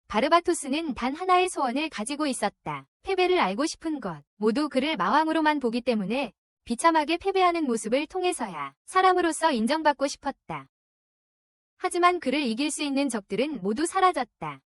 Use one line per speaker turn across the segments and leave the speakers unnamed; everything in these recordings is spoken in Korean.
바르바토스는 단 하나의 소원을 가지고 있었다. 패배를 알고 싶은 것. 모두 그를 마왕으로만 보기 때문에 비참하게 패배하는 모습을 통해서야 사람으로서 인정받고 싶었다. 하지만 그를 이길 수 있는 적들은 모두 사라졌다.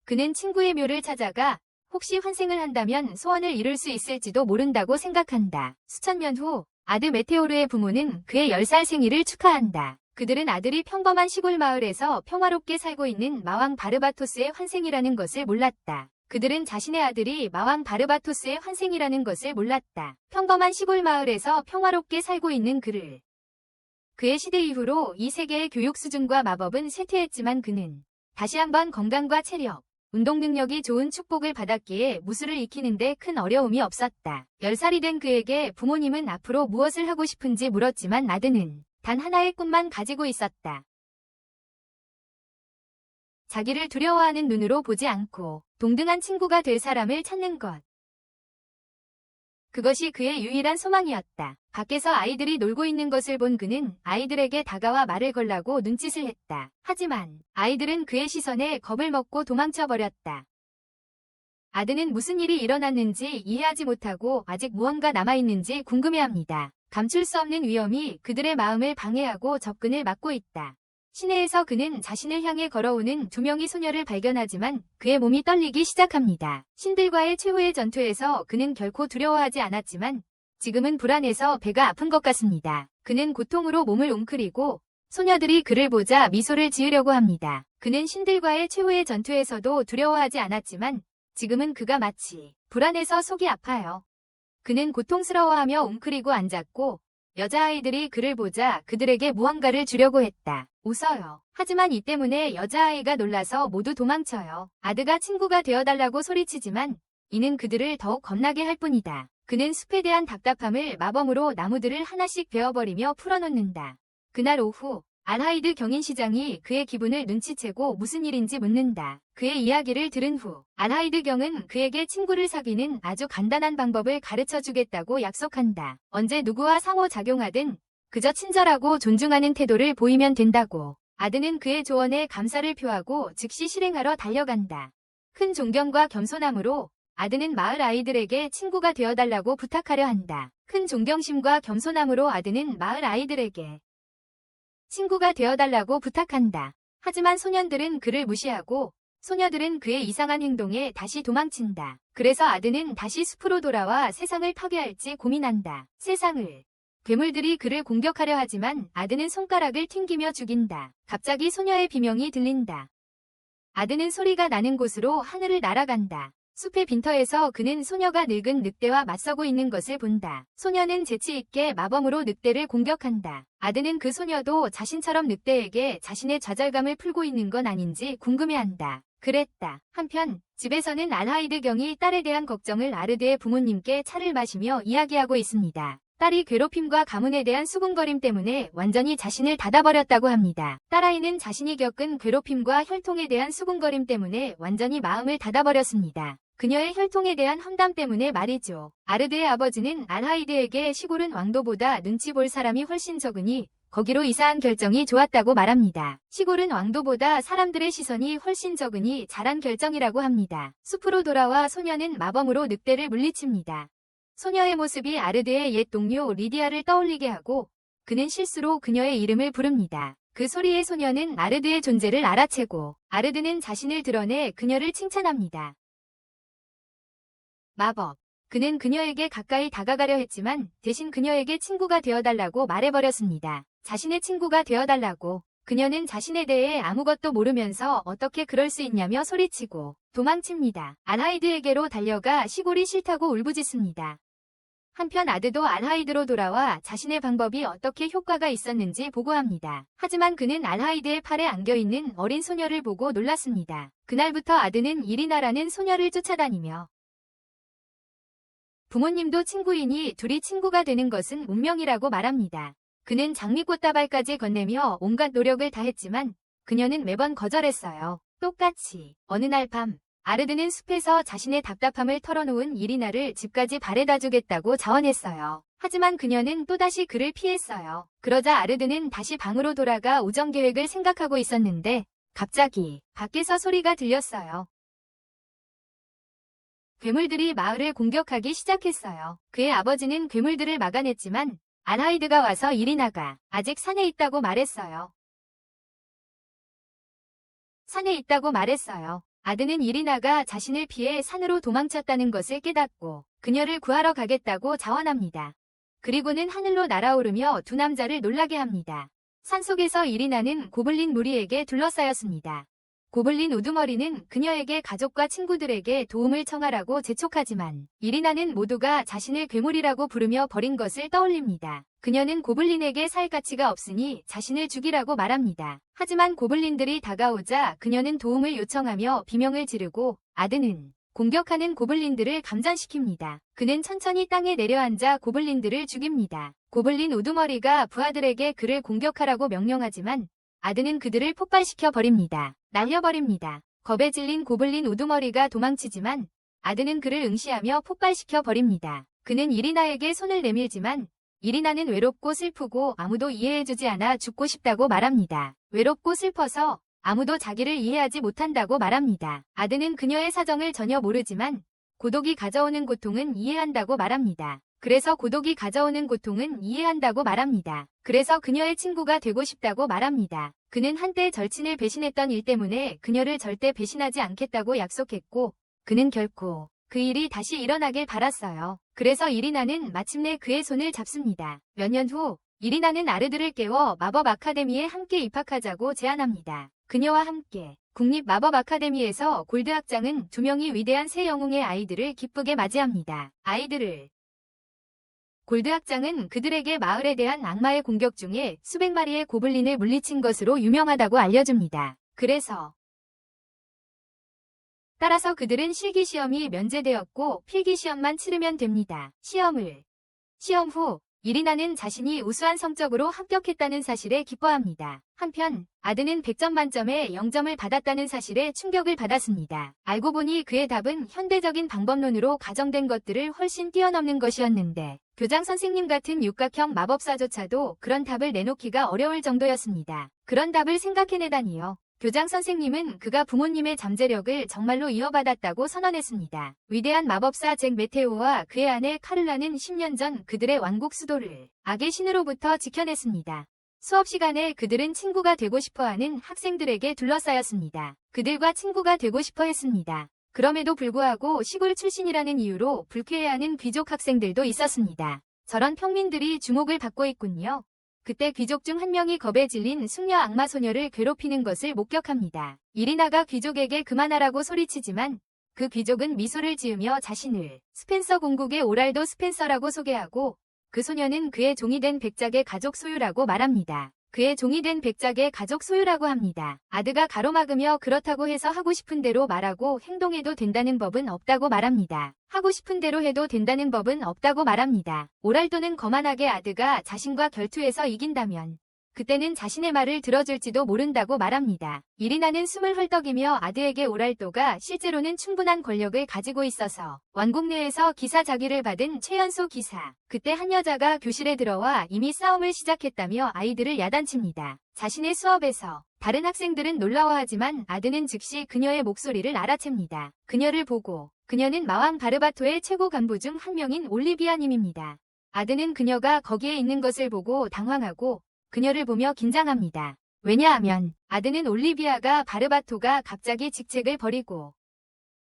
그는 친구의 묘를 찾아가 혹시 환생을 한다면 소원을 이룰 수 있을지도 모른다고 생각한다. 수천 년 후 아드 메테오르의 부모는 그의 10살 생일을 축하한다. 그들은 아들이 평범한 시골 마을에서 평화롭게 살고 있는 마왕 바르바토스의 환생이라는 것을 몰랐다. 그들은 자신의 아들이 마왕 바르바토스의 환생이라는 것을 몰랐다. 평범한 시골 마을에서 평화롭게 살고 있는 그를. 그의 시대 이후로 이 세계의 교육 수준과 마법은 쇠퇴했지만 그는 다시 한번 건강과 체력, 운동 능력이 좋은 축복을 받았기에 무술을 익히는데 큰 어려움이 없었다. 10살이 된 그에게 부모님은 앞으로 무엇을 하고 싶은지 물었지만 아드는 단 하나의 꿈만 가지고 있었다. 자기를 두려워하는 눈으로 보지 않고 동등한 친구가 될 사람을 찾는 것. 그것이 그의 유일한 소망이었다. 밖에서 아이들이 놀고 있는 것을 본 그는 아이들에게 다가와 말을 걸라고 눈짓을 했다. 하지만 아이들은 그의 시선에 겁을 먹고 도망쳐버렸다. 아드는 무슨 일이 일어났는지 이해하지 못하고 아직 무언가 남아있는지 궁금해합니다. 감출 수 없는 위험이 그들의 마음을 방해하고 접근을 막고 있다. 시내에서 그는 자신을 향해 걸어오는 2명의 소녀를 발견하지만 그의 몸이 떨리기 시작합니다. 신들과의 최후의 전투에서 그는 결코 두려워하지 않았지만 지금은 불안해서 배가 아픈 것 같습니다. 그는 고통으로 몸을 웅크리고 소녀들이 그를 보자 미소를 지으려고 합니다. 그는 신들과의 최후의 전투에서도 두려워하지 않았지만 지금은 그가 마치 불안해서 속이 아파요. 그는 고통스러워하며 웅크리고 앉았고 여자아이들이 그를 보자 그들에게 무언가를 주려고 했다. 웃어요. 하지만 이 때문에 여자아이가 놀라서 모두 도망쳐요. 아드가 친구가 되어달라고 소리치지만 이는 그들을 더욱 겁나게 할 뿐이다. 그는 숲에 대한 답답함을 마법으로 나무들을 하나씩 베어버리며 풀어놓는다. 그날 오후 알하이드 경인시장이 그의 기분을 눈치채고 무슨 일인지 묻는다. 그의 이야기를 들은 후 알하이드 경은 그에게 친구를 사귀는 아주 간단한 방법을 가르쳐주겠다고 약속한다. 언제 누구와 상호작용하든 그저 친절하고 존중하는 태도를 보이면 된다고. 아드는 그의 조언에 감사를 표하고 즉시 실행하러 달려간다. 큰 존경과 겸손함으로 아드는 마을 아이들에게 친구가 되어달라고 부탁하려 한다. 큰 존경심과 겸손함으로 아드는 마을 아이들에게 친구가 되어달라고 부탁한다. 하지만 소년들은 그를 무시하고 소녀들은 그의 이상한 행동에 다시 도망친다. 그래서 아드는 다시 숲으로 돌아와 세상을 파괴할지 고민한다. 세상을. 괴물들이 그를 공격하려 하지만 아드는 손가락을 튕기며 죽인다. 갑자기 소녀의 비명이 들린다. 아드는 소리가 나는 곳으로 하늘을 날아간다. 숲의 빈터에서 그는 소녀가 늙은 늑대와 맞서고 있는 것을 본다. 소녀는 재치 있게 마법으로 늑대를 공격한다. 아드는 그 소녀도 자신처럼 늑대에게 자신의 좌절감을 풀고 있는 건 아닌지 궁금해한다. 그랬다. 한편 집에서는 알하이드 경이 딸에 대한 걱정을 아르드의 부모님께 차를 마시며 이야기하고 있습니다. 딸이 괴롭힘과 가문에 대한 수군거림 때문에 완전히 자신을 닫아버렸다고 합니다. 딸아이는 자신이 겪은 괴롭힘과 혈통에 대한 수군거림 때문에 완전히 마음을 닫아버렸습니다. 그녀의 혈통에 대한 험담 때문에 말이죠. 아르드의 아버지는 알하이드에게 시골은 왕도보다 눈치 볼 사람이 훨씬 적으니 거기로 이사한 결정이 좋았다고 말합니다. 시골은 왕도보다 사람들의 시선이 훨씬 적으니 잘한 결정이라고 합니다. 숲으로 돌아와 소녀는 마법으로 늑대를 물리칩니다. 소녀의 모습이 아르드의 옛 동료 리디아를 떠올리게 하고 그는 실수로 그녀의 이름을 부릅니다. 그 소리에 소녀는 아르드의 존재를 알아채고 아르드는 자신을 드러내 그녀를 칭찬합니다. 마법. 그는 그녀에게 가까이 다가가려 했지만 대신 그녀에게 친구가 되어달라고 말해버렸습니다. 자신의 친구가 되어달라고. 그녀는 자신에 대해 아무것도 모르면서 어떻게 그럴 수 있냐며 소리치고 도망칩니다. 알하이드에게로 달려가 시골이 싫다고 울부짖습니다. 한편 아드도 알하이드로 돌아와 자신의 방법이 어떻게 효과가 있었는지 보고합니다. 하지만 그는 알하이드의 팔에 안겨있는 어린 소녀를 보고 놀랐습니다. 그날부터 아드는 이리나라는 소녀를 쫓아다니며 부모님도 친구이니 둘이 친구가 되는 것은 운명이라고 말합니다. 그는 장미꽃다발까지 건네며 온갖 노력을 다했지만 그녀는 매번 거절했어요. 똑같이 어느 날 밤 아르드는 숲에서 자신의 답답함을 털어놓은 이리나를 집까지 바래다 주겠다고 자원했어요. 하지만 그녀는 또다시 그를 피했어요. 그러자 아르드는 다시 방으로 돌아가 우정 계획을 생각하고 있었는데 갑자기 밖에서 소리가 들렸어요. 괴물들이 마을을 공격하기 시작했어요. 그의 아버지는 괴물들을 막아냈지만 안하이드가 와서 이리나가 아직 산에 있다고 말했어요. 산에 있다고 말했어요. 아드는 이리나가 자신을 피해 산으로 도망쳤다는 것을 깨닫고 그녀를 구하러 가겠다고 자원합니다. 그리고는 하늘로 날아오르며 두 남자를 놀라게 합니다. 산속에서 이리나는 고블린 무리에게 둘러싸였습니다. 고블린 우두머리는 그녀에게 가족과 친구들에게 도움을 청하라고 재촉하지만 이리나는 모두가 자신을 괴물이라고 부르며 버린 것을 떠올립니다. 그녀는 고블린에게 살 가치가 없으니 자신을 죽이라고 말합니다. 하지만 고블린들이 다가오자 그녀는 도움을 요청하며 비명을 지르고 아드는 공격하는 고블린들을 감전시킵니다. 그는 천천히 땅에 내려앉아 고블린들을 죽입니다. 고블린 우두머리가 부하들에게 그를 공격하라고 명령하지만 아드는 그들을 폭발시켜 버립니다. 날려버립니다. 겁에 질린 고블린 우두머리가 도망치지만 아드는 그를 응시하며 폭발시켜 버립니다. 그는 이리나에게 손을 내밀지만 이리나는 외롭고 슬프고 아무도 이해해주지 않아 죽고 싶다고 말합니다. 외롭고 슬퍼서 아무도 자기를 이해하지 못한다고 말합니다. 아드는 그녀의 사정을 전혀 모르지만 고독이 가져오는 고통은 이해한다고 말합니다. 그래서 고독이 가져오는 고통은 이해한다고 말합니다. 그래서 그녀의 친구가 되고 싶다고 말합니다. 그는 한때 절친을 배신했던 일 때문에 그녀를 절대 배신하지 않겠다고 약속했고 그는 결코 그 일이 다시 일어나길 바랐어요. 그래서 이리나는 마침내 그의 손을 잡습니다. 몇 년 후 이리나는 아르드를 깨워 마법 아카데미에 함께 입학하자고 제안합니다. 그녀와 함께 국립 마법 아카데미에서 골드 학장은 두 명의 위대한 새 영웅의 아이들을 기쁘게 맞이합니다. 아이들을 골드 학장은 그들에게 마을에 대한 악마의 공격 중에 수백 마리의 고블린을 물리친 것으로 유명하다고 알려줍니다. 따라서 그들은 실기시험이 면제되었고 필기시험만 치르면 됩니다. 시험 후 이리나는 자신이 우수한 성적으로 합격했다는 사실에 기뻐합니다. 한편 아드는 100점 만점에 0점을 받았다는 사실에 충격을 받았습니다. 알고 보니 그의 답은 현대적인 방법론으로 가정된 것들을 훨씬 뛰어넘는 것이었는데 교장 선생님 같은 육각형 마법사조차도 그런 답을 내놓기가 어려울 정도였습니다. 그런 답을 생각해내다니요. 교장 선생님은 그가 부모님의 잠재력을 정말로 이어받았다고 선언했습니다. 위대한 마법사 잭 메테오와 그의 아내 카를라는 10년 전 그들의 왕국 수도를 악의 신으로부터 지켜냈습니다. 수업 시간에 그들은 친구가 되고 싶어하는 학생들에게 둘러싸였습니다. 그들과 친구가 되고 싶어 했습니다. 그럼에도 불구하고 시골 출신이라는 이유로 불쾌해하는 귀족 학생들도 있었습니다. 저런 평민들이 주목을 받고 있군요. 그때 귀족 중 한 명이 겁에 질린 숙녀 악마 소녀를 괴롭히는 것을 목격합니다. 이리나가 귀족에게 그만하라고 소리치지만 그 귀족은 미소를 지으며 자신을 스펜서 공국의 오랄도 스펜서라고 소개하고 그 소녀는 그의 종이 된 백작의 가족 소유라고 말합니다. 그의 종이 된 백작의 가족 소유라고 합니다. 아드가 가로막으며 그렇다고 해서 하고 싶은 대로 말하고 행동해도 된다는 법은 없다고 말합니다. 하고 싶은 대로 해도 된다는 법은 없다고 말합니다. 오랄도는 거만하게 아드가 자신과 결투해서 이긴다면 그때는 자신의 말을 들어줄지도 모른다고 말합니다. 이리나는 숨을 헐떡이며 아드에게 오랄도가 실제로는 충분한 권력을 가지고 있어서 왕국 내에서 기사자귀를 받은 최연소 기사. 그때 한 여자가 교실에 들어와 이미 싸움을 시작했다며 아이들을 야단칩니다. 자신의 수업에서 다른 학생들은 놀라워하지만 아드는 즉시 그녀의 목소리를 알아챕니다. 그녀를 보고 그녀는 마왕 바르바토의 최고 간부 중 한 명인 올리비아님입니다. 아드는 그녀가 거기에 있는 것을 보고 당황하고 그녀를 보며 긴장합니다. 왜냐하면 아드는 올리비아가 바르바토가 갑자기 직책을 버리고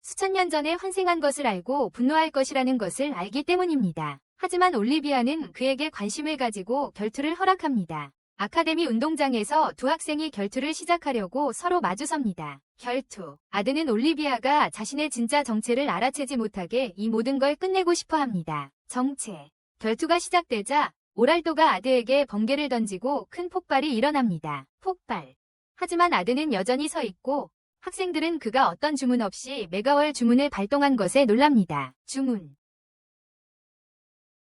수천 년 전에 환생한 것을 알고 분노할 것이라는 것을 알기 때문입니다. 하지만 올리비아는 그에게 관심을 가지고 결투를 허락합니다. 아카데미 운동장에서 두 학생이 결투를 시작하려고 서로 마주섭니다. 결투. 아드는 올리비아가 자신의 진짜 정체를 알아채지 못하게 이 모든 걸 끝내고 싶어 합니다. 정체. 결투가 시작되자 오랄도가 아드에게 번개를 던지고 큰 폭발이 일어납니다. 폭발. 하지만 아드는 여전히 서 있고 학생들은 그가 어떤 주문 없이 메가월 주문을 발동한 것에 놀랍니다. 주문.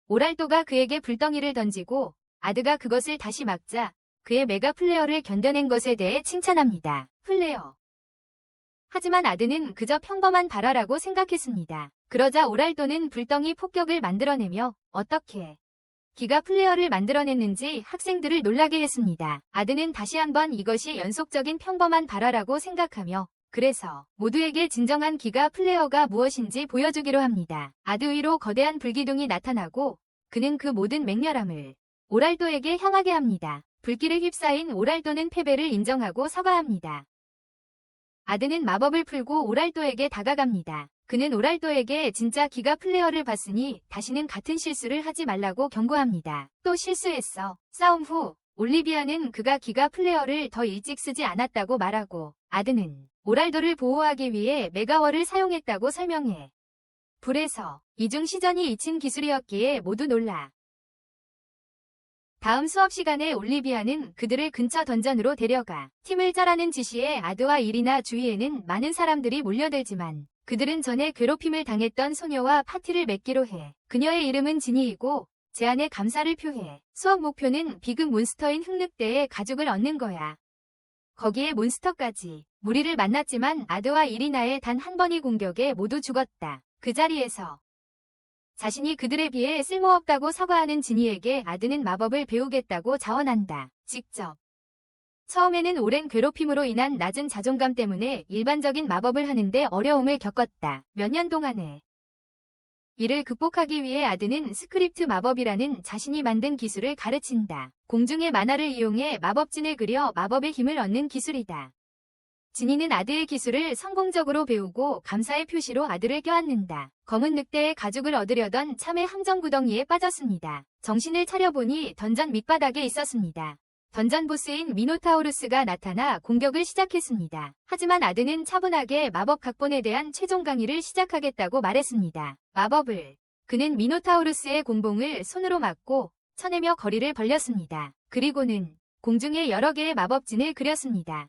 오랄도가 그에게 불덩이를 던지고 아드가 그것을 다시 막자 그의 메가 플레어를 견뎌낸 것에 대해 칭찬합니다. 플레어. 하지만 아드는 그저 평범한 발화라고 생각했습니다. 그러자 오랄도는 불덩이 폭격을 만들어내며 어떻게 기가 플레어를 만들어냈는지 학생들을 놀라게 했습니다. 아드는 다시 한번 이것이 연속적인 평범한 발화라고 생각하며 그래서 모두에게 진정한 기가 플레어가 무엇인지 보여주기로 합니다. 아드 위로 거대한 불기둥이 나타나고 그는 그 모든 맹렬함을 오랄도에게 향하게 합니다. 불길에 휩싸인 오랄도는 패배를 인정하고 사과합니다. 아드는 마법을 풀고 오랄도에게 다가갑니다. 그는 오랄도에게 진짜 기가 플레어를 봤으니 다시는 같은 실수를 하지 말라고 경고합니다. 또 실수했어. 싸움 후 올리비아는 그가 기가 플레어를 더 일찍 쓰지 않았다고 말하고 아드는 오랄도를 보호하기 위해 메가워를 사용했다고 설명해. 불에서 이중 시전이 잊힌 기술이었기에 모두 놀라. 다음 수업 시간에 올리비아는 그들을 근처 던전으로 데려가 팀을 짜라는 지시에 아드와 이리나 주위에는 많은 사람들이 몰려들지만 그들은 전에 괴롭힘을 당했던 소녀와 파티를 맺기로 해. 그녀의 이름은 지니이고 제안에 감사를 표해. 수업 목표는 비급 몬스터인 흑늑대의 가죽을 얻는 거야. 거기에 몬스터까지. 무리를 만났지만 아드와 이리나의 단 한 번의 공격에 모두 죽었다. 그 자리에서 자신이 그들에 비해 쓸모없다고 사과하는 지니에게 아드는 마법을 배우겠다고 자원한다. 직접. 처음에는 오랜 괴롭힘으로 인한 낮은 자존감 때문에 일반적인 마법을 하는데 어려움을 겪었다. 몇 년 동안에. 이를 극복하기 위해 아드는 스크립트 마법이라는 자신이 만든 기술을 가르친다. 공중의 만화를 이용해 마법진을 그려 마법의 힘을 얻는 기술이다. 지니는 아드의 기술을 성공적으로 배우고 감사의 표시로 아드를 껴안는다. 검은 늑대의 가죽을 얻으려던 참의 함정 구덩이에 빠졌습니다. 정신을 차려보니 던전 밑바닥에 있었습니다. 던전 보스인 미노타우루스가 나타나 공격을 시작했습니다. 하지만 아드는 차분하게 마법 각본에 대한 최종 강의를 시작하겠다고 말했습니다. 마법을. 그는 미노타우루스의 곤봉을 손으로 막고 쳐내며 거리를 벌렸습니다. 그리고는 공중에 여러 개의 마법진을 그렸습니다.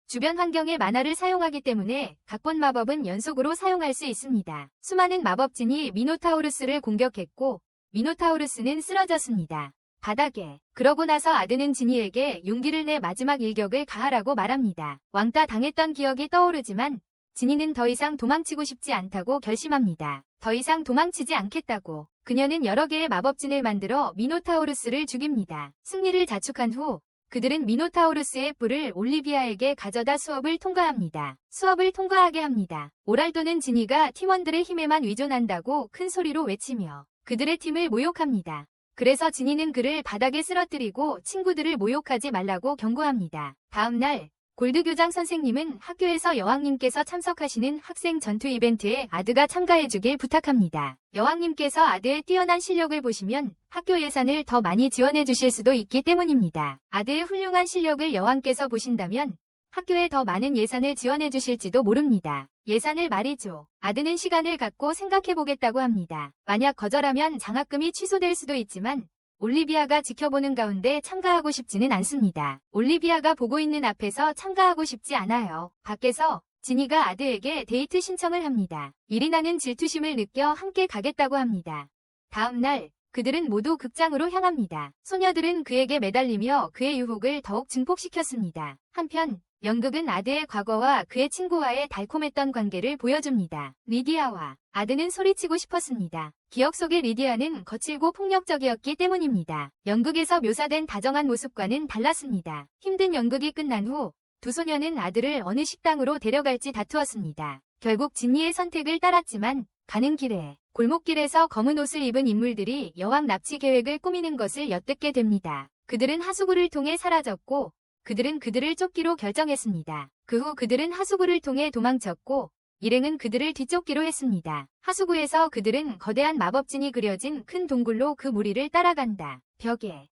주변 환경의 만화를 사용하기 때문에 각본 마법은 연속으로 사용할 수 있습니다. 수많은 마법진이 미노타우루스를 공격했고 미노타우루스는 쓰러졌습니다. 바닥에. 그러고 나서 아드는 지니에게 용기를 내 마지막 일격을 가하라고 말합니다. 왕따 당했던 기억이 떠오르지만 지니는 더 이상 도망치고 싶지 않다고 결심합니다. 더 이상 도망치지 않겠다고. 그녀는 여러 개의 마법진을 만들어 미노타우루스를 죽입니다. 승리를 자축한 후 그들은 미노타우루스의 뿔을 올리비아에게 가져다 수업을 통과합니다. 수업을 통과하게 합니다. 오랄도는 지니가 팀원들의 힘에만 의존한다고 큰 소리로 외치며 그들의 팀을 모욕합니다. 그래서 지니는 그를 바닥에 쓰러뜨리고 친구들을 모욕하지 말라고 경고합니다. 다음 날 골드교장 선생님은 학교에서 여왕님께서 참석하시는 학생 전투 이벤트에 아드가 참가해주길 부탁합니다. 여왕님께서 아드의 뛰어난 실력을 보시면 학교 예산을 더 많이 지원해주실 수도 있기 때문입니다. 아드의 훌륭한 실력을 여왕께서 보신다면 학교에 더 많은 예산을 지원해주실지도 모릅니다. 예산을 말이죠. 아드는 시간을 갖고 생각해보겠다고 합니다. 만약 거절하면 장학금이 취소될 수도 있지만 올리비아가 지켜보는 가운데 참가하고 싶지는 않습니다. 올리비아가 보고 있는 앞에서 참가하고 싶지 않아요. 밖에서 지니가 아드에게 데이트 신청을 합니다. 이리나는 질투심을 느껴 함께 가겠다고 합니다. 다음 날 그들은 모두 극장으로 향합니다. 소녀들은 그에게 매달리며 그의 유혹을 더욱 증폭시켰습니다. 한편 연극은 아드의 과거와 그의 친구와의 달콤했던 관계를 보여줍니다. 리디아와 아드는 소리치고 싶었습니다. 기억 속의 리디아는 거칠고 폭력적이었기 때문입니다. 연극에서 묘사된 다정한 모습과는 달랐습니다. 힘든 연극이 끝난 후 두 소녀는 아들을 어느 식당으로 데려갈지 다투었습니다. 결국 진니의 선택을 따랐지만 가는 길에 골목길에서 검은 옷을 입은 인물들이 여왕 납치 계획을 꾸미는 것을 엿듣게 됩니다. 그들은 하수구를 통해 사라졌고 그들은 그들을 쫓기로 결정했습니다. 그 후 그들은 하수구를 통해 도망쳤고 일행은 그들을 뒤쫓기로 했습니다. 하수구에서 그들은 거대한 마법진이 그려진 큰 동굴로 그 무리를 따라간다. 벽에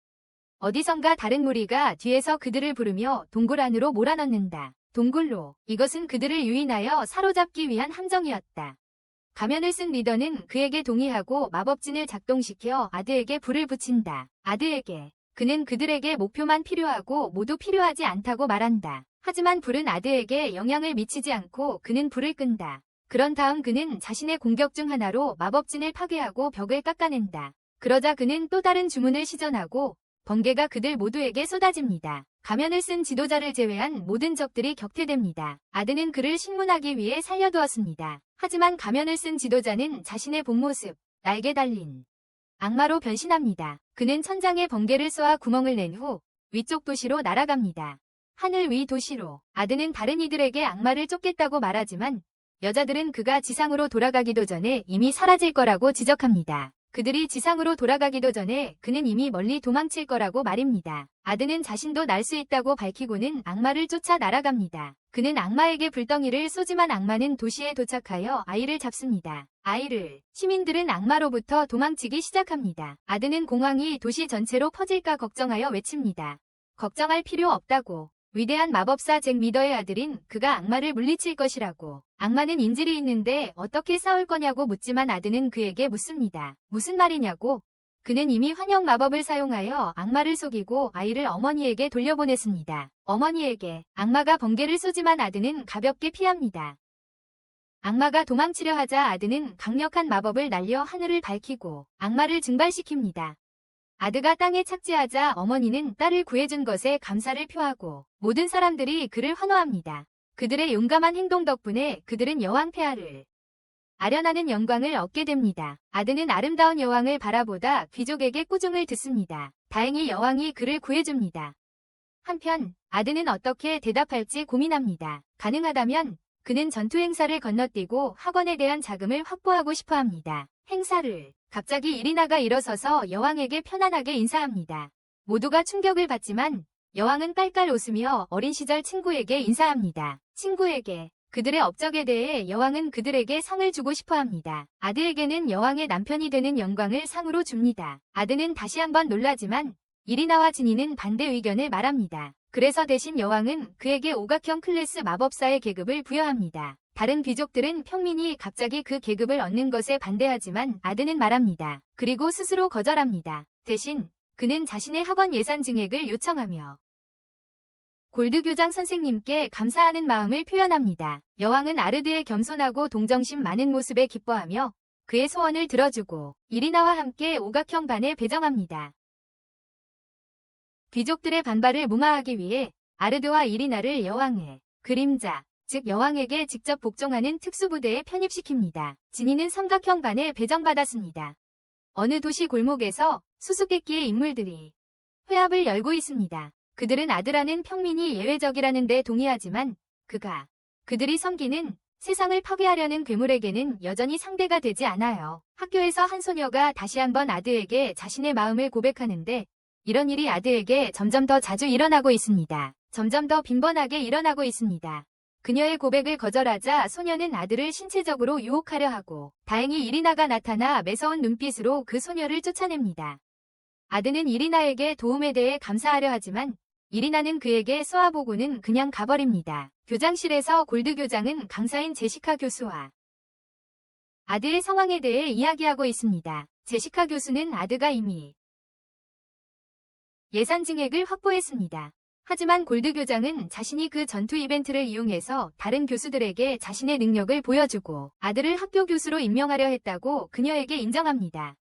어디선가 다른 무리가 뒤에서 그들을 부르며 동굴 안으로 몰아넣는다. 동굴로. 이것은 그들을 유인하여 사로잡기 위한 함정이었다. 가면을 쓴 리더는 그에게 동의하고 마법진을 작동시켜 아드에게 불을 붙인다. 아드에게. 그는 그들에게 목표만 필요하고 모두 필요하지 않다고 말한다. 하지만 불은 아드에게 영향을 미치지 않고 그는 불을 끈다. 그런 다음 그는 자신의 공격 중 하나로 마법진을 파괴하고 벽을 깎아낸다. 그러자 그는 또 다른 주문을 시전하고 번개가 그들 모두에게 쏟아집니다. 가면을 쓴 지도자를 제외한 모든 적들이 격퇴됩니다. 아드는 그를 신문하기 위해 살려두었습니다. 하지만 가면을 쓴 지도자는 자신의 본 모습, 날개 달린 악마로 변신합니다. 그는 천장에 번개를 쏘아 구멍을 낸 후 위쪽 도시로 날아갑니다. 하늘 위 도시로. 아드는 다른 이들에게 악마를 쫓겠다고 말하지만 여자들은 그가 지상으로 돌아가기도 전에 이미 사라질 거라고 지적합니다. 그들이 지상으로 돌아가기도 전에 그는 이미 멀리 도망칠 거라고 말입니다. 아드는 자신도 날 수 있다고 밝히고는 악마를 쫓아 날아갑니다. 그는 악마에게 불덩이를 쏘지만 악마는 도시에 도착하여 아이를 잡습니다. 시민들은 악마로부터 도망치기 시작합니다. 아드는 공황이 도시 전체로 퍼질까 걱정하여 외칩니다. 걱정할 필요 없다고. 위대한 마법사 잭 미더의 아들인 그가 악마를 물리칠 것이라고. 악마는 인질이 있는데 어떻게 싸울 거냐고 묻지만 아드는 그에게 묻습니다. 무슨 말이냐고. 그는 이미 환영 마법을 사용하여 악마를 속이고 아이를 어머니에게 돌려보냈습니다. 어머니에게. 악마가 번개를 쏘지만 아드는 가볍게 피합니다. 악마가 도망치려 하자 아드는 강력한 마법을 날려 하늘을 밝히고 악마를 증발시킵니다. 아드가 땅에 착지하자 어머니는 딸을 구해준 것에 감사를 표하고 모든 사람들이 그를 환호합니다. 그들의 용감한 행동 덕분에 그들은 여왕 폐하를 아련하는 영광을 얻게 됩니다. 아드는 아름다운 여왕을 바라보다 귀족에게 꾸중을 듣습니다. 다행히 여왕이 그를 구해줍니다. 한편 아드는 어떻게 대답할지 고민합니다. 가능하다면 그는 전투 행사를 건너뛰고 학원에 대한 자금을 확보하고 싶어합니다. 행사를. 갑자기 이리나가 일어서서 여왕에게 편안하게 인사합니다. 모두가 충격을 받지만 여왕은 깔깔 웃으며 어린 시절 친구에게 인사합니다. 친구에게. 그들의 업적에 대해 여왕은 그들에게 상을 주고 싶어합니다. 아드에게는 여왕의 남편이 되는 영광을 상으로 줍니다. 아드는 다시 한번 놀라지만 이리나와 지니는 반대 의견을 말합니다. 그래서 대신 여왕은 그에게 오각형 클래스 마법사의 계급을 부여합니다. 다른 귀족들은 평민이 갑자기 그 계급을 얻는 것에 반대하지만 아드는 말합니다. 그리고 스스로 거절합니다. 대신 그는 자신의 학원 예산 증액을 요청하며 골드 교장 선생님께 감사하는 마음을 표현합니다. 여왕은 아르드의 겸손하고 동정심 많은 모습에 기뻐하며 그의 소원을 들어주고 이리나와 함께 오각형 반에 배정합니다. 귀족들의 반발을 무마하기 위해 아르드와 이리나를 여왕의 그림자, 즉 여왕에게 직접 복종하는 특수부대에 편입시킵니다. 지니는 삼각형 반에 배정받았습니다. 어느 도시 골목에서 수수께끼의 인물들이 회합을 열고 있습니다. 그들은 아드라는 평민이 예외적이라는 데 동의하지만 그들이 섬기는 세상을 파괴하려는 괴물에게는 여전히 상대가 되지 않아요. 학교에서 한 소녀가 다시 한번 아드에게 자신의 마음을 고백하는데 이런 일이 아드에게 점점 더 자주 일어나고 있습니다. 점점 더 빈번하게 일어나고 있습니다. 그녀의 고백을 거절하자 소녀는 아들을 신체적으로 유혹하려 하고 다행히 이리나가 나타나 매서운 눈빛으로 그 소녀를 쫓아냅니다. 아드는 이리나에게 도움에 대해 감사하려 하지만 이리나는 그에게 쏘아보고는 그냥 가버립니다. 교장실에서 골드 교장은 강사인 제시카 교수와 아드의 상황에 대해 이야기하고 있습니다. 제시카 교수는 아드가 이미 예산 증액을 확보했습니다. 하지만 골드 교장은 자신이 그 전투 이벤트를 이용해서 다른 교수들에게 자신의 능력을 보여주고 아들을 학교 교수로 임명하려 했다고 그녀에게 인정합니다.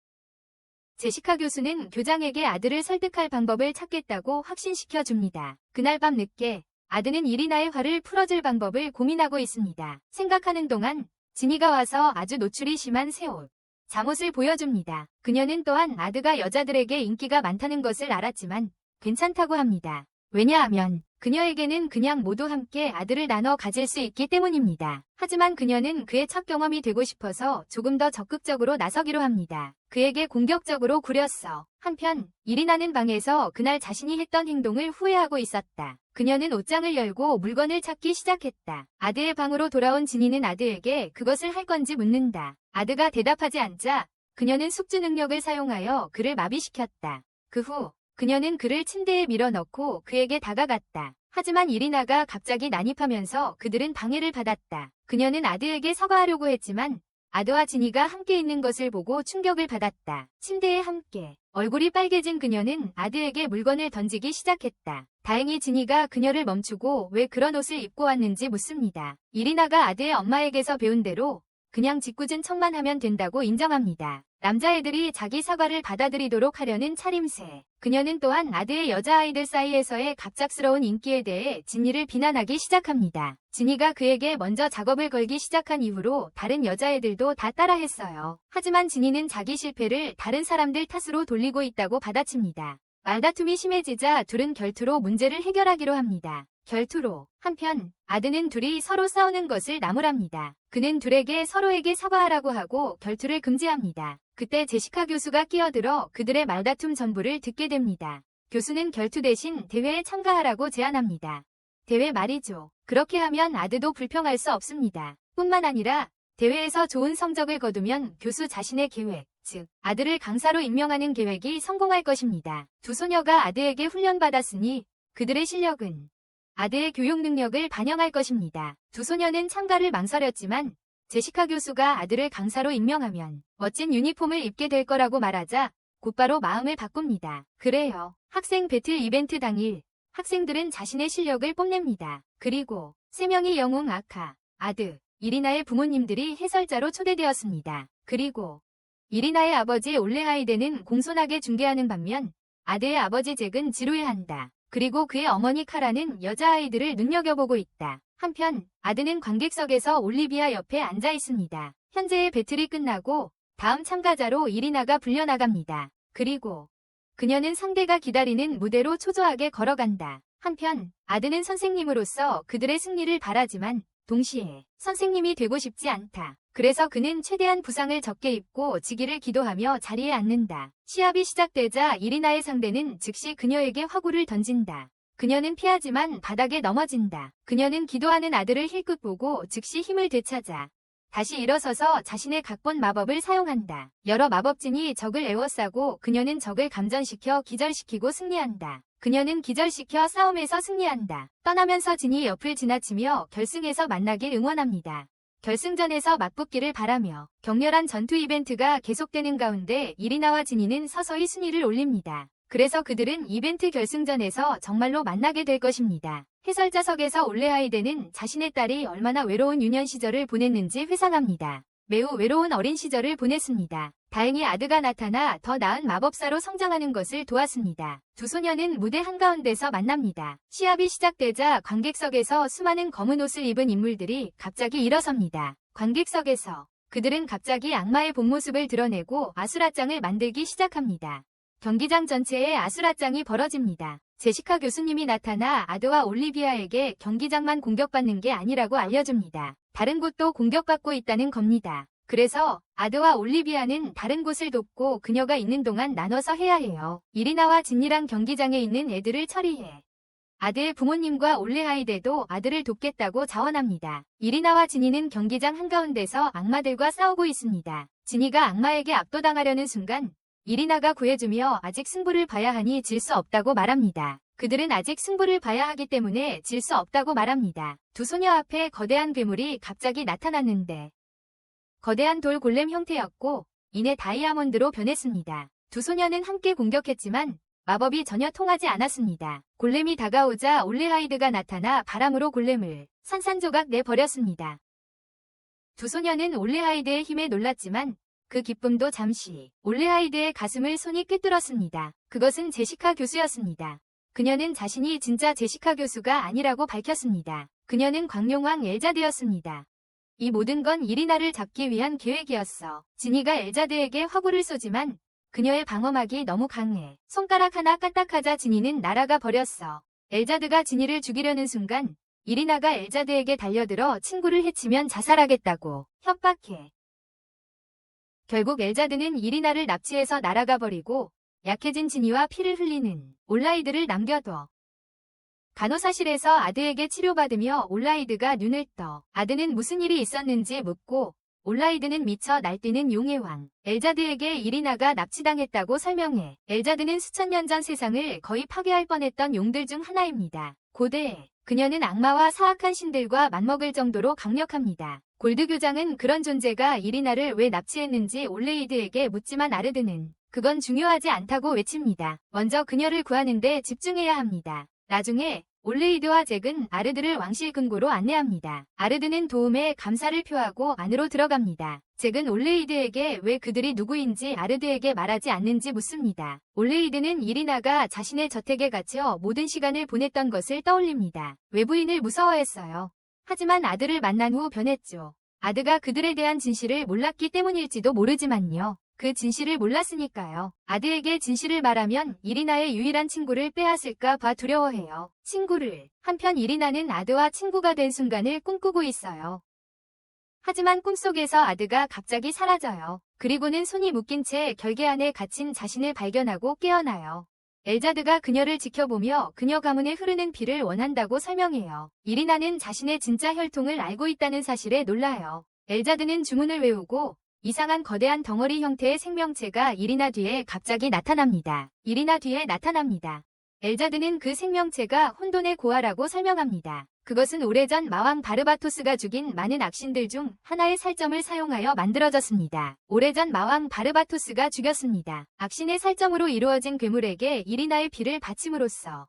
제시카 교수는 교장에게 아들을 설득할 방법을 찾겠다고 확신시켜 줍니다. 그날 밤 늦게 아드는 이리나의 화를 풀어줄 방법을 고민하고 있습니다. 생각하는 동안 지니가 와서 아주 노출이 심한 새 옷, 잠옷을 보여줍니다. 그녀는 또한 아드가 여자들에게 인기가 많다는 것을 알았지만 괜찮다고 합니다. 왜냐하면 그녀에게는 그냥 모두 함께 아들을 나눠 가질 수 있기 때문입니다. 하지만 그녀는 그의 첫 경험이 되고 싶어서 조금 더 적극적으로 나서기로 합니다. 그에게 공격적으로 구렸어. 한편 이리나는 방에서 그날 자신이 했던 행동을 후회하고 있었다. 그녀는 옷장을 열고 물건을 찾기 시작했다. 아드의 방으로 돌아온 지니는 아드에게 그것을 할 건지 묻는다. 아드가 대답하지 않자 그녀는 숙주 능력을 사용하여 그를 마비시켰다. 그 후 그녀는 그를 침대에 밀어넣고 그에게 다가갔다. 하지만 이리나가 갑자기 난입하면서 그들은 방해를 받았다. 그녀는 아드에게 서가하려고 했지만 아드와 지니가 함께 있는 것을 보고 충격을 받았다. 침대에 함께. 얼굴이 빨개진 그녀는 아드에게 물건을 던지기 시작했다. 다행히 지니가 그녀를 멈추고 왜 그런 옷을 입고 왔는지 묻습니다. 이리나가 아드의 엄마에게서 배운 대로 그냥 짓궂은 척만 하면 된다고 인정합니다. 남자애들이 자기 사과를 받아들이도록 하려는 차림새. 그녀는 또한 아드의 여자아이들 사이에서의 갑작스러운 인기에 대해 지니를 비난하기 시작합니다. 지니가 그에게 먼저 작업을 걸기 시작한 이후로 다른 여자애들도 다 따라했어요. 하지만 지니는 자기 실패를 다른 사람들 탓으로 돌리고 있다고 받아칩니다. 말다툼이 심해지자 둘은 결투로 문제를 해결하기로 합니다. 결투로. 한편 아드는 둘이 서로 싸우는 것을 나무랍니다. 그는 둘에게 서로에게 사과하라고 하고 결투를 금지합니다. 그때 제시카 교수가 끼어들어 그들의 말다툼 전부를 듣게 됩니다. 교수는 결투 대신 대회에 참가하라고 제안합니다. 대회 말이죠. 그렇게 하면 아드도 불평할 수 없습니다. 뿐만 아니라 대회에서 좋은 성적을 거두면 교수 자신의 계획, 즉 아드를 강사로 임명하는 계획이 성공할 것입니다. 두 소녀가 아드에게 훈련받았으니 그들의 실력은 아드의 교육 능력을 반영할 것입니다. 두 소녀는 참가를 망설였지만 제시카 교수가 아들을 강사로 임명하면 멋진 유니폼을 입게 될 거라고 말하자 곧바로 마음을 바꿉니다. 그래요. 학생 배틀 이벤트 당일 학생들은 자신의 실력을 뽐냅니다. 그리고 3명의 영웅 아카, 아드, 이리나의 부모님들이 해설자로 초대되었습니다. 그리고 이리나의 아버지 올레하이데는 공손하게 중계하는 반면 아드의 아버지 잭은 지루해한다. 그리고 그의 어머니 카라는 여자아이들을 눈여겨보고 있다. 한편 아드는 관객석에서 올리비아 옆에 앉아 있습니다. 현재의 배틀이 끝나고 다음 참가자로 이리나가 불려나갑니다. 그리고 그녀는 상대가 기다리는 무대로 초조하게 걸어간다. 한편 아드는 선생님으로서 그들의 승리를 바라지만 동시에 선생님이 되고 싶지 않다. 그래서 그는 최대한 부상을 적게 입고 지기를 기도하며 자리에 앉는다. 시합이 시작되자 이리나의 상대는 즉시 그녀에게 화구를 던진다. 그녀는 피하지만 바닥에 넘어진다. 그녀는 기도하는 아들을 힐끗 보고 즉시 힘을 되찾아 다시 일어서서 자신의 각본 마법을 사용한다. 여러 마법진이 적을 에워싸고 그녀는 적을 감전시켜 기절시키고 승리한다. 그녀는 기절시켜 싸움에서 승리한다. 떠나면서 진이 옆을 지나치며 결승에서 만나길 응원합니다. 결승전에서 맞붙기를 바라며 격렬한 전투 이벤트가 계속되는 가운데 이리나와 진이는 서서히 순위를 올립니다. 그래서 그들은 이벤트 결승전에서 정말로 만나게 될 것입니다. 해설자석에서 올레하이데는 자신의 딸이 얼마나 외로운 유년 시절을 보냈는지 회상합니다. 매우 외로운 어린 시절을 보냈습니다. 다행히 아드가 나타나 더 나은 마법사로 성장하는 것을 도왔습니다. 두 소녀는 무대 한가운데서 만납니다. 시합이 시작되자 관객석에서 수많은 검은 옷을 입은 인물들이 갑자기 일어섭니다. 관객석에서 그들은 갑자기 악마의 본 모습을 드러내고 아수라장을 만들기 시작합니다. 경기장 전체에 아수라장이 벌어집니다. 제시카 교수님이 나타나 아드와 올리비아에게 경기장만 공격받는 게 아니라고 알려줍니다. 다른 곳도 공격받고 있다는 겁니다. 그래서 아드와 올리비아는 다른 곳을 돕고 그녀가 있는 동안 나눠서 해야 해요. 이리나와 진이랑 경기장에 있는 애들을 처리해. 아드의 부모님과 올레하이데도 아들을 돕겠다고 자원합니다. 이리나와 진이는 경기장 한가운데서 악마들과 싸우고 있습니다. 진이가 악마에게 압도당하려는 순간 이리나가 구해주며 아직 승부를 봐야 하니 질 수 없다고 말합니다. 그들은 아직 승부를 봐야 하기 때문에 질 수 없다고 말합니다. 두 소녀 앞에 거대한 괴물이 갑자기 나타났는데 거대한 돌 골렘 형태였고 이내 다이아몬드로 변했습니다. 두 소녀는 함께 공격했지만 마법이 전혀 통하지 않았습니다. 골렘이 다가오자 올레하이드가 나타나 바람으로 골렘을 산산조각 내버렸습니다. 두 소녀는 올레하이드의 힘에 놀랐지만 그 기쁨도 잠시 올레하이드의 가슴을 손이 꿰뚫었습니다. 그것은 제시카 교수였습니다. 그녀는 자신이 진짜 제시카 교수가 아니라고 밝혔습니다. 그녀는 광룡왕 엘자드였습니다. 이 모든 건 이리나를 잡기 위한 계획이었어. 진이가 엘자드에게 화구를 쏘지만 그녀의 방어막이 너무 강해. 손가락 하나 까딱하자 진이는 날아가 버렸어. 엘자드가 진이를 죽이려는 순간 이리나가 엘자드에게 달려들어 친구를 해치면 자살하겠다고 협박해. 결국 엘자드는 이리나를 납치해서 날아가 버리고 약해진 진이와 피를 흘리는 올라이드를 남겨둬. 간호사실에서 아드에게 치료받으며 올라이드가 눈을 떠 아드는 무슨 일이 있었는지 묻고 올라이드는 미쳐 날뛰는 용의 왕 엘자드에게 이리나가 납치당했다고 설명해. 엘자드는 수천 년 전 세상을 거의 파괴할 뻔했던 용들 중 하나입니다. 고대에 그녀는 악마와 사악한 신들과 맞먹을 정도로 강력합니다. 골드 교장은 그런 존재가 이리나를 왜 납치했는지 올레이드에게 묻지만 아르드는 그건 중요하지 않다고 외칩니다. 먼저 그녀를 구하는데 집중해야 합니다. 나중에 올레이드와 잭은 아르드를 왕실 금고로 안내합니다. 아르드는 도움에 감사를 표하고 안으로 들어갑니다. 잭은 올레이드에게 왜 그들이 누구인지 아르드에게 말하지 않는지 묻습니다. 올레이드는 이리나가 자신의 저택에 갇혀 모든 시간을 보냈던 것을 떠올립니다. 외부인을 무서워했어요. 하지만 아들을 만난 후 변했죠. 아드가 그들에 대한 진실을 몰랐기 때문일지도 모르지만요. 그 진실을 몰랐으니까요. 아드에게 진실을 말하면 이리나의 유일한 친구를 빼앗을까 봐 두려워해요. 친구를. 한편 이리나는 아드와 친구가 된 순간을 꿈꾸고 있어요. 하지만 꿈속에서 아드가 갑자기 사라져요. 그리고는 손이 묶인 채 결계 안에 갇힌 자신을 발견하고 깨어나요. 엘자드가 그녀를 지켜보며 그녀 가문에 흐르는 피를 원한다고 설명해요. 이리나는 자신의 진짜 혈통을 알고 있다는 사실에 놀라요. 엘자드는 주문을 외우고 이상한 거대한 덩어리 형태의 생명체가 이리나 뒤에 갑자기 나타납니다. 이리나 뒤에 나타납니다. 엘자드는 그 생명체가 혼돈의 고아라고 설명합니다. 그것은 오래전 마왕 바르바토스가 죽인 많은 악신들 중 하나의 살점을 사용하여 만들어졌습니다. 오래전 마왕 바르바토스가 죽였습니다. 악신의 살점으로 이루어진 괴물에게 이리나의 피를 바침으로써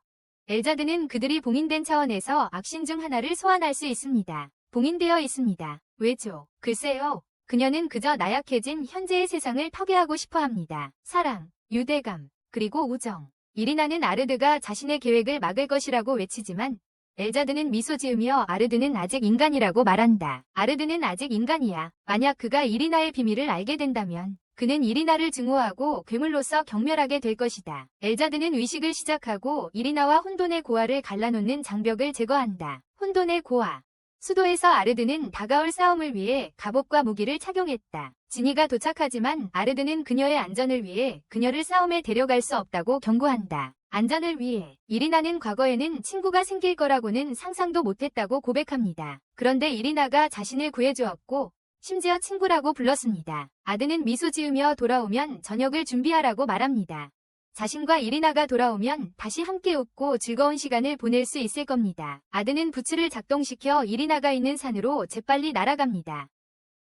엘자드는 그들이 봉인된 차원에서 악신 중 하나를 소환할 수 있습니다. 봉인되어 있습니다. 왜죠? 글쎄요. 그녀는 그저 나약해진 현재의 세상을 파괴하고 싶어 합니다. 사랑, 유대감, 그리고 우정. 이리나는 아르드가 자신의 계획을 막을 것이라고 외치지만 엘자드는 미소 지으며 아르드는 아직 인간이라고 말한다. 아르드는 아직 인간이야. 만약 그가 이리나의 비밀을 알게 된다면 그는 이리나를 증오하고 괴물로서 경멸하게 될 것이다. 엘자드는 의식을 시작하고 이리나와 혼돈의 고아를 갈라놓는 장벽을 제거한다. 혼돈의 고아. 수도에서 아르드는 다가올 싸움을 위해 갑옷과 무기를 착용했다. 지니가 도착하지만 아르드는 그녀의 안전을 위해 그녀를 싸움에 데려갈 수 없다고 경고한다. 안전을 위해. 이리나는 과거에는 친구가 생길 거라고는 상상도 못했다고 고백합니다. 그런데 이리나가 자신을 구해주었고 심지어 친구라고 불렀습니다. 아드는 미소 지으며 돌아오면 저녁을 준비하라고 말합니다. 자신과 이리나가 돌아오면 다시 함께 웃고 즐거운 시간을 보낼 수 있을 겁니다. 아드는 부츠를 작동시켜 이리나가 있는 산으로 재빨리 날아갑니다.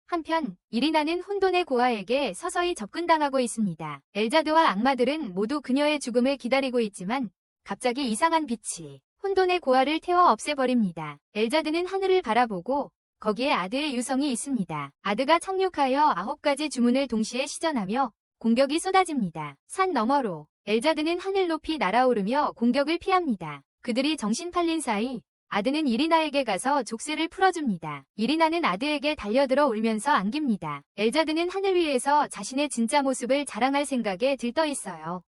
한편 이리나는 혼돈의 고아에게 서서히 접근당하고 있습니다. 엘자드와 악마들은 모두 그녀의 죽음을 기다리고 있지만 갑자기 이상한 빛이 혼돈의 고아를 태워 없애버립니다. 엘자드는 하늘을 바라보고 거기에 아드의 유성이 있습니다. 아드가 착륙하여 9가지 주문을 동시에 시전하며 공격이 쏟아집니다. 산 너머로 엘자드는 하늘 높이 날아오르며 공격을 피합니다. 그들이 정신 팔린 사이 아드는 이리나에게 가서 족쇄를 풀어줍니다. 이리나는 아드에게 달려들어 울면서 안깁니다. 엘자드는 하늘 위에서 자신의 진짜 모습을 자랑할 생각에 들떠 있어요.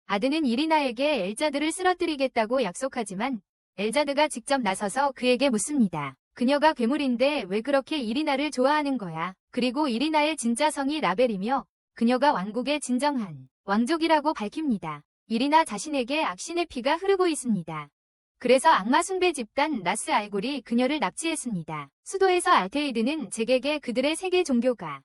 아드는 이리나에게 엘자드를 쓰러뜨리겠다고 약속하지만 엘자드가 직접 나서서 그에게 묻습니다. 그녀가 괴물인데 왜 그렇게 이리나를 좋아하는 거야? 그리고 이리나의 진짜 성이 라벨이며 그녀가 왕국의 진정한 왕족이라고 밝힙니다. 이리나 자신에게 악신의 피가 흐르고 있습니다. 그래서 악마 숭배 집단 나스 알골이 그녀를 납치했습니다. 수도에서 알테이드는 제게게 그들의 세계 종교가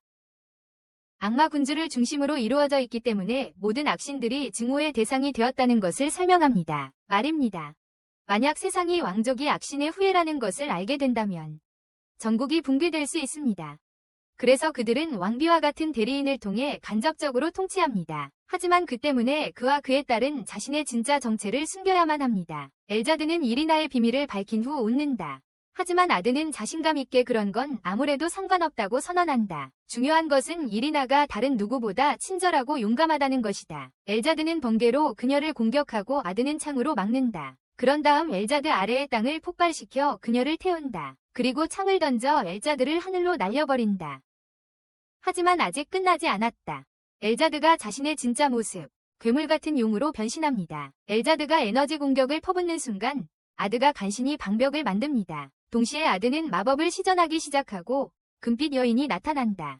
악마 군주를 중심으로 이루어져 있기 때문에 모든 악신들이 증오의 대상이 되었다는 것을 설명합니다. 말입니다. 만약 세상이 왕족이 악신의 후예라는 것을 알게 된다면 전국이 붕괴될 수 있습니다. 그래서 그들은 왕비와 같은 대리인을 통해 간접적으로 통치합니다. 하지만 그 때문에 그와 그의 딸은 자신의 진짜 정체를 숨겨야만 합니다. 엘자드는 이리나의 비밀을 밝힌 후 웃는다. 하지만 아드는 자신감 있게 그런 건 아무래도 상관없다고 선언한다. 중요한 것은 이리나가 다른 누구보다 친절하고 용감하다는 것이다. 엘자드는 번개로 그녀를 공격하고 아드는 창으로 막는다. 그런 다음 엘자드 아래의 땅을 폭발시켜 그녀를 태운다. 그리고 창을 던져 엘자드를 하늘로 날려버린다. 하지만 아직 끝나지 않았다. 엘자드가 자신의 진짜 모습, 괴물 같은 용으로 변신합니다. 엘자드가 에너지 공격을 퍼붓는 순간 아드가 간신히 방벽을 만듭니다. 동시에 아드는 마법을 시전하기 시작하고 금빛 여인이 나타난다.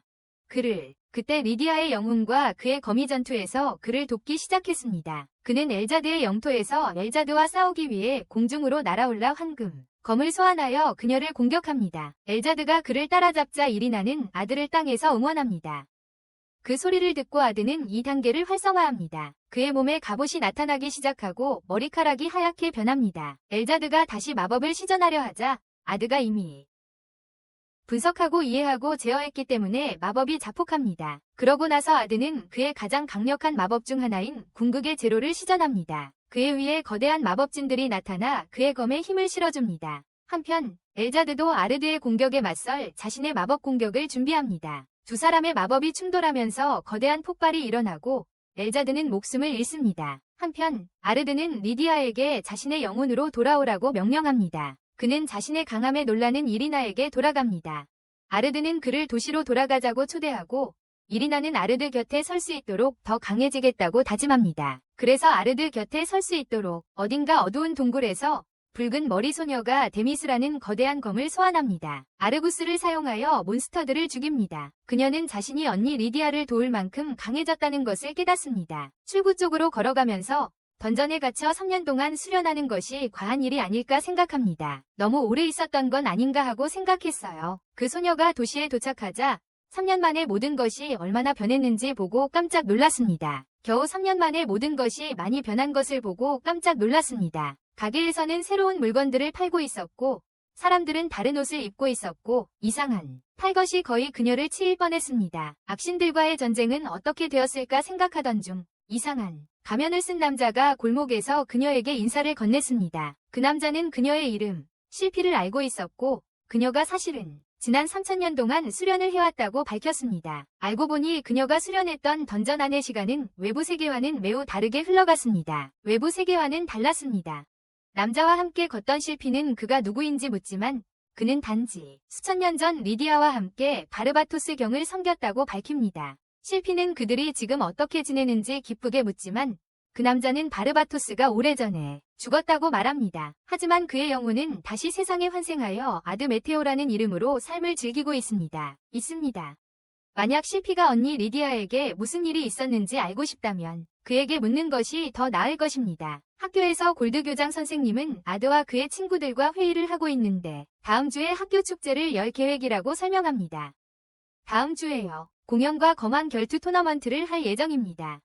그때 리디아의 영웅과 그의 거미 전투에서 그를 돕기 시작했습니다. 그는 엘자드의 영토에서 엘자드와 싸우기 위해 공중으로 날아올라 황금, 검을 소환하여 그녀를 공격합니다. 엘자드가 그를 따라잡자 이리나는 아드를 땅에서 응원합니다. 그 소리를 듣고 아드는 2단계를 활성화합니다. 그의 몸에 갑옷이 나타나기 시작하고 머리카락이 하얗게 변합니다. 엘자드가 다시 마법을 시전하려 하자 아드가 이미 분석하고 이해하고 제어했기 때문에 마법이 자폭합니다. 그러고 나서 아드는 그의 가장 강력한 마법 중 하나인 궁극의 제로를 시전합니다. 그의 위에 거대한 마법진들이 나타나 그의 검에 힘을 실어줍니다. 한편 엘자드도 아르드의 공격에 맞설 자신의 마법 공격을 준비합니다. 두 사람의 마법이 충돌하면서 거대한 폭발이 일어나고 엘자드는 목숨을 잃습니다. 한편 아르드는 리디아에게 자신의 영혼으로 돌아오라고 명령합니다. 그는 자신의 강함에 놀라는 이리나에게 돌아갑니다. 아르드는 그를 도시로 돌아가자고 초대하고 이리나는 아르드 곁에 설 수 있도록 더 강해지겠다고 다짐합니다. 그래서 아르드 곁에 설 수 있도록 어딘가 어두운 동굴에서 붉은 머리 소녀가 데미스라는 거대한 검을 소환합니다. 아르구스를 사용하여 몬스터들을 죽입니다. 그녀는 자신이 언니 리디아를 도울 만큼 강해졌다는 것을 깨닫습니다. 출구 쪽으로 걸어가면서 던전에 갇혀 3년 동안 수련하는 것이 과한 일이 아닐까 생각합니다. 너무 오래 있었던 건 아닌가 하고 생각했어요. 그 소녀가 도시에 도착하자 3년 만에 모든 것이 얼마나 변했는지 보고 깜짝 놀랐습니다. 겨우 3년 만에 모든 것이 많이 변한 것을 보고 깜짝 놀랐습니다. 가게에서는 새로운 물건들을 팔고 있었고 사람들은 다른 옷을 입고 있었고 이상한 탈것이 거의 그녀를 치일 뻔했습니다. 악신들과의 전쟁은 어떻게 되었을까 생각하던 중 이상한 가면을 쓴 남자가 골목에서 그녀에게 인사를 건넸습니다. 그 남자는 그녀의 이름 실피를 알고 있었고 그녀가 사실은 지난 3000년 동안 수련을 해왔다고 밝혔습니다. 알고 보니 그녀가 수련했던 던전 안의 시간은 외부 세계와는 매우 다르게 흘러갔습니다. 외부 세계와는 달랐습니다. 남자와 함께 걷던 실피는 그가 누구인지 묻지만 그는 단지 수천 년 전 리디아와 함께 바르바토스 경을 섬겼다고 밝힙니다. 실피는 그들이 지금 어떻게 지내는지 기쁘게 묻지만 그 남자는 바르바토스가 오래전에 죽었다고 말합니다. 하지만 그의 영혼은 다시 세상에 환생하여 아드메테오라는 이름으로 삶을 즐기고 있습니다. 만약 실피가 언니 리디아에게 무슨 일이 있었는지 알고 싶다면 그에게 묻는 것이 더 나을 것입니다. 학교에서 골드 교장 선생님은 아드와 그의 친구들과 회의를 하고 있는데 다음 주에 학교 축제를 열 계획이라고 설명합니다. 다음 주에요. 공연과 검한 결투 토너먼트를 할 예정입니다.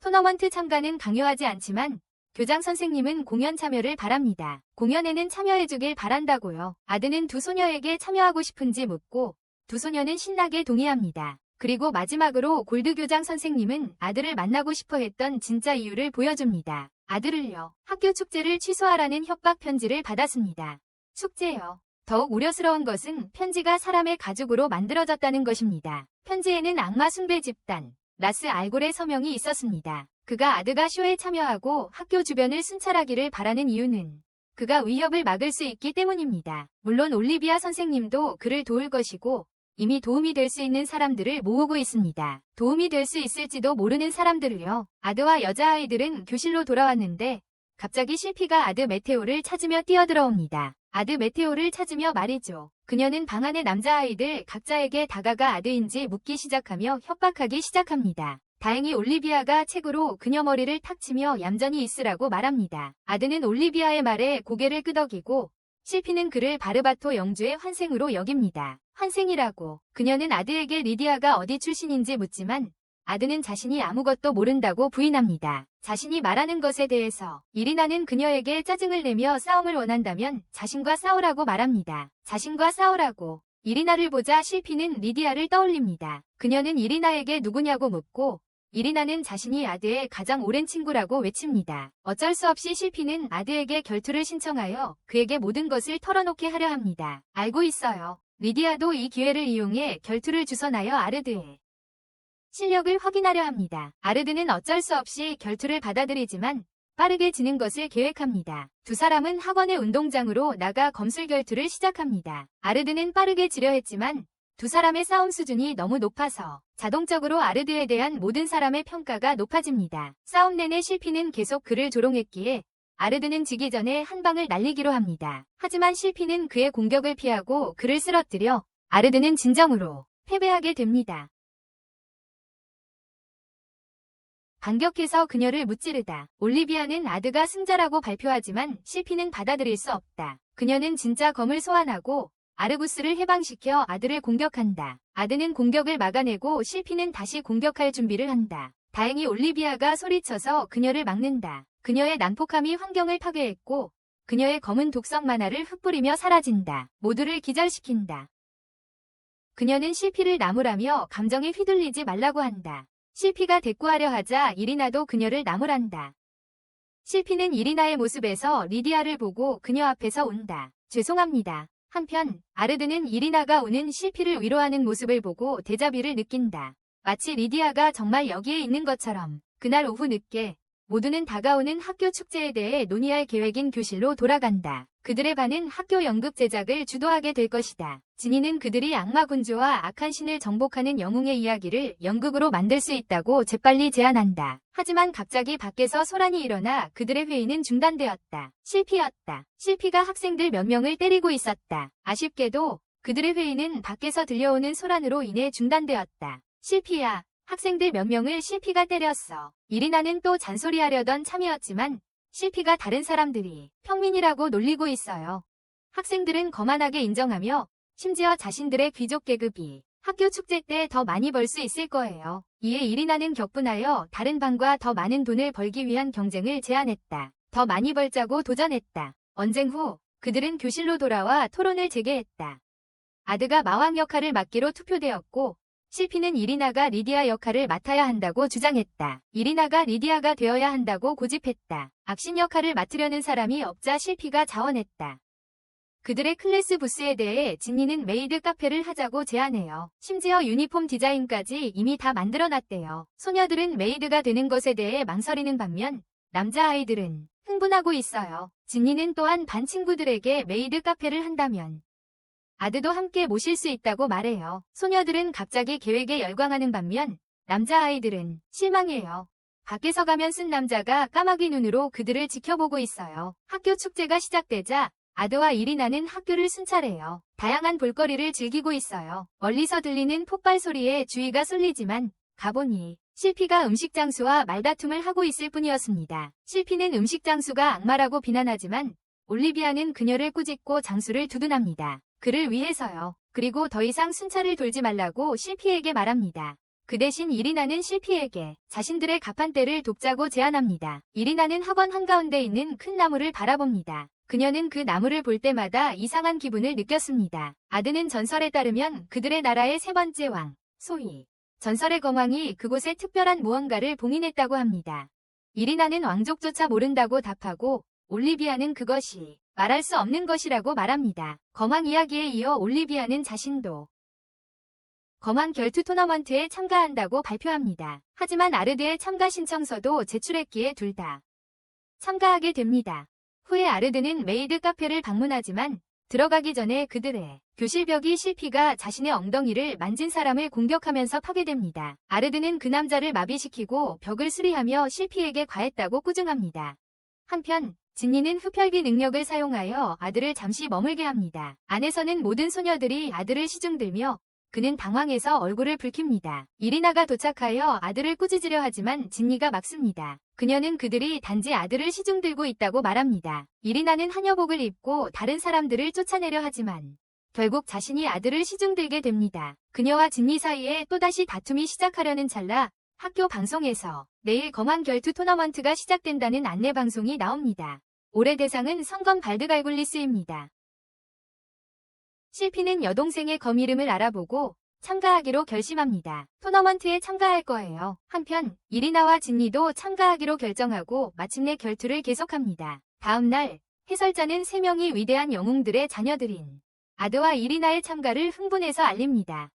토너먼트 참가는 강요하지 않지만 교장 선생님은 공연 참여를 바랍니다. 공연에는 참여해주길 바란다고요. 아드는 두 소녀에게 참여하고 싶은지 묻고 두 소녀는 신나게 동의합니다. 그리고 마지막으로 골드 교장 선생님은 아들을 만나고 싶어 했던 진짜 이유를 보여줍니다. 아들을요. 학교 축제를 취소하라는 협박 편지를 받았습니다. 축제요. 더욱 우려스러운 것은 편지가 사람의 가죽으로 만들어졌다는 것입니다. 편지에는 악마 숭배 집단 라스 알골의 서명이 있었습니다. 그가 아드가 쇼에 참여하고 학교 주변을 순찰하기를 바라는 이유는 그가 위협을 막을 수 있기 때문입니다. 물론 올리비아 선생님도 그를 도울 것이고 이미 도움이 될 수 있는 사람들을 모으고 있습니다. 도움이 될 수 있을지도 모르는 사람들을요. 아드와 여자아이들은 교실로 돌아왔는데 갑자기 실피가 아드 메테오를 찾으며 뛰어들어옵니다. 아드 메테오를 찾으며 말이죠. 그녀는 방 안의 남자아이들 각자에게 다가가 아드인지 묻기 시작하며 협박하기 시작합니다. 다행히 올리비아가 책으로 그녀 머리를 탁 치며 얌전히 있으라고 말합니다. 아드는 올리비아의 말에 고개를 끄덕이고 실피는 그를 바르바토 영주의 환생으로 여깁니다. 환생이라고. 그녀는 아드에게 리디아가 어디 출신인지 묻지만 아드는 자신이 아무것도 모른다고 부인합니다. 자신이 말하는 것에 대해서 이리나는 그녀에게 짜증을 내며 싸움을 원한다면 자신과 싸우라고 말합니다. 자신과 싸우라고. 이리나를 보자 실피는 리디아를 떠올립니다. 그녀는 이리나에게 누구냐고 묻고 이리나는 자신이 아드의 가장 오랜 친구라고 외칩니다. 어쩔 수 없이 실피는 아드에게 결투를 신청하여 그에게 모든 것을 털어놓게 하려 합니다. 알고 있어요. 리디아도 이 기회를 이용해 결투를 주선하여 아르드의 실력을 확인하려 합니다. 아르드는 어쩔 수 없이 결투를 받아들이지만 빠르게 지는 것을 계획합니다. 두 사람은 학원의 운동장으로 나가 검술 결투를 시작합니다. 아르드는 빠르게 지려 했지만 두 사람의 싸움 수준이 너무 높아서 자동적으로 아르드에 대한 모든 사람의 평가가 높아집니다. 싸움 내내 실피는 계속 그를 조롱했기에 아르드는 지기 전에 한 방을 날리기로 합니다. 하지만 실피는 그의 공격을 피하고 그를 쓰러뜨려 아르드는 진정으로 패배하게 됩니다. 반격해서 그녀를 무찌르다. 올리비아는 아드가 승자라고 발표하지만 실피는 받아들일 수 없다. 그녀는 진짜 검을 소환하고 아르구스를 해방시켜 아드를 공격한다. 아드는 공격을 막아내고 실피는 다시 공격할 준비를 한다. 다행히 올리비아가 소리쳐서 그녀를 막는다. 그녀의 난폭함이 환경을 파괴했고 그녀의 검은 독성 만화를 흩뿌리며 사라진다. 모두를 기절시킨다. 그녀는 실피를 나무라며 감정에 휘둘리지 말라고 한다. 실피가 대꾸하려 하자 이리나도 그녀를 나무란다. 실피는 이리나의 모습에서 리디아를 보고 그녀 앞에서 운다. 죄송합니다. 한편 아르드는 이리나가 우는 실피를 위로하는 모습을 보고 데자뷰를 느낀다. 마치 리디아가 정말 여기에 있는 것처럼. 그날 오후 늦게 모두는 다가오는 학교 축제에 대해 논의할 계획인 교실로 돌아간다. 그들의 반은 학교 연극 제작을 주도하게 될 것이다. 진이는 그들이 악마 군주와 악한 신을 정복하는 영웅의 이야기를 연극으로 만들 수 있다고 재빨리 제안한다. 하지만 갑자기 밖에서 소란이 일어나 그들의 회의는 중단되었다. 실피였다. 실피가 학생들 몇 명을 때리고 있었다. 아쉽게도 그들의 회의는 밖에서 들려오는 소란으로 인해 중단되었다. 실피야, 학생들 몇 명을 실피가 때렸어. 이리나는 또 잔소리하려던 참이었지만 실피가 다른 사람들이 평민이라고 놀리고 있어요. 학생들은 거만하게 인정하며 심지어 자신들의 귀족 계급이 학교 축제 때 더 많이 벌 수 있을 거예요. 이에 이리나는 격분하여 다른 반과 더 많은 돈을 벌기 위한 경쟁을 제안했다. 더 많이 벌자고 도전했다. 언쟁 후 그들은 교실로 돌아와 토론을 재개했다. 아드가 마왕 역할을 맡기로 투표되었고 실피는 이리나가 리디아 역할을 맡아야 한다고 주장했다. 이리나가 리디아가 되어야 한다고 고집했다. 악신 역할을 맡으려는 사람이 없자 실피가 자원했다. 그들의 클래스 부스에 대해 진이는 메이드 카페를 하자고 제안해요. 심지어 유니폼 디자인까지 이미 다 만들어놨대요. 소녀들은 메이드가 되는 것에 대해 망설이는 반면 남자아이들은 흥분하고 있어요. 진이는 또한 반 친구들에게 메이드 카페를 한다면 아드도 함께 모실 수 있다고 말해요. 소녀들은 갑자기 계획에 열광하는 반면 남자아이들은 실망해요. 밖에서 가면 쓴 남자가 까마귀 눈으로 그들을 지켜보고 있어요. 학교 축제가 시작되자 아드와 이리나는 학교를 순찰해요. 다양한 볼거리를 즐기고 있어요. 멀리서 들리는 폭발 소리에 주의가 쏠리지만 가보니 실피가 음식 장수와 말다툼을 하고 있을 뿐이었습니다. 실피는 음식 장수가 악마라고 비난하지만 올리비아는 그녀를 꾸짖고 장수를 두둔합니다. 그를 위해서요. 그리고 더 이상 순찰을 돌지 말라고 실피에게 말합니다. 그 대신 이리나는 실피에게 자신들의 가판대를 돕자고 제안합니다. 이리나는 학원 한가운데 있는 큰 나무를 바라봅니다. 그녀는 그 나무를 볼 때마다 이상한 기분을 느꼈습니다. 아드는 전설에 따르면 그들의 나라의 세 번째 왕, 소위 전설의 검왕이 그곳에 특별한 무언가를 봉인했다고 합니다. 이리나는 왕족조차 모른다고 답하고 올리비아는 그것이 말할 수 없는 것이라고 말합니다. 검왕 이야기에 이어 올리비아는 자신도 검왕 결투 토너먼트에 참가한다고 발표합니다. 하지만 아르드의 참가 신청서도 제출했기에 둘 다 참가하게 됩니다. 후에 아르드는 메이드 카페를 방문하지만 들어가기 전에 그들의 교실 벽이 실피가 자신의 엉덩이를 만진 사람을 공격하면서 파괴됩니다. 아르드는 그 남자를 마비시키고 벽을 수리하며 실피에게 과했다고 꾸중합니다. 한편 진이는 흡혈귀 능력을 사용하여 아들을 잠시 머물게 합니다. 안에서는 모든 소녀들이 아들을 시중들며 그는 당황해서 얼굴을 붉힙니다. 이리나가 도착하여 아들을 꾸짖으려 하지만 진이가 막습니다. 그녀는 그들이 단지 아들을 시중들고 있다고 말합니다. 이리나는 한여복을 입고 다른 사람들을 쫓아내려 하지만 결국 자신이 아들을 시중들게 됩니다. 그녀와 진이 사이에 또다시 다툼이 시작하려는 찰나 학교 방송에서 내일 검왕 결투 토너먼트가 시작된다는 안내방송이 나옵니다. 올해 대상은 성검 발드갈굴리스입니다. 실피는 여동생의 검 이름을 알아보고 참가하기로 결심합니다. 토너먼트에 참가할 거예요. 한편 이리나와 진니도 참가하기로 결정하고 마침내 결투를 계속합니다. 다음 날 해설자는 3명이 위대한 영웅들의 자녀들인 아드와 이리나의 참가를 흥분해서 알립니다.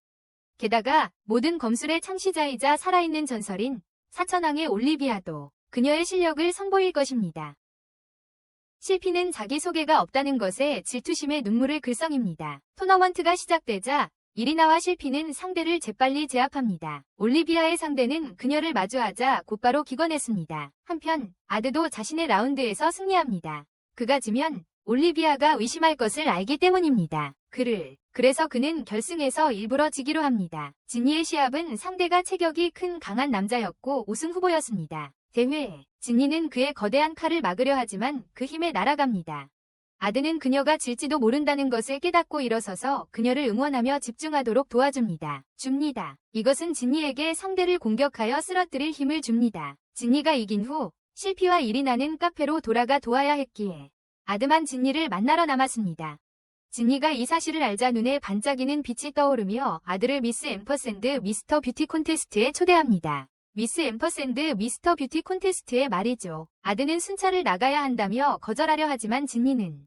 게다가 모든 검술의 창시자이자 살아있는 전설인 사천왕의 올리비아도 그녀의 실력을 선보일 것입니다. 실피는 자기소개가 없다는 것에 질투심에 눈물을 글썽입니다. 토너먼트가 시작되자 이리나와 실피는 상대를 재빨리 제압합니다. 올리비아의 상대는 그녀를 마주하자 곧바로 기권했습니다. 한편 아드도 자신의 라운드에서 승리합니다. 그가 지면 올리비아가 의심할 것을 알기 때문입니다. 그래서 그는 결승에서 일부러 지기로 합니다. 진이의 시합은 상대가 체격이 큰 강한 남자였고 우승 후보였습니다. 대회에 진이는 그의 거대한 칼을 막으려 하지만 그 힘에 날아갑니다. 아드는 그녀가 질지도 모른다는 것을 깨닫고 일어서서 그녀를 응원하며 집중하도록 도와줍니다. 이것은 진이에게 상대를 공격하여 쓰러뜨릴 힘을 줍니다. 진이가 이긴 후 실피와 이리나는 카페로 돌아가 도와야 했기에 아드만 진이를 만나러 남았습니다. 진이가 이 사실을 알자 눈에 반짝이는 빛이 떠오르며 아들을 미스 앰퍼샌드 미스터 뷰티 콘테스트에 초대합니다. 미스 앰퍼샌드 미스터 뷰티 콘테스트에 말이죠. 아드는 순찰을 나가야 한다며 거절하려 하지만 진이는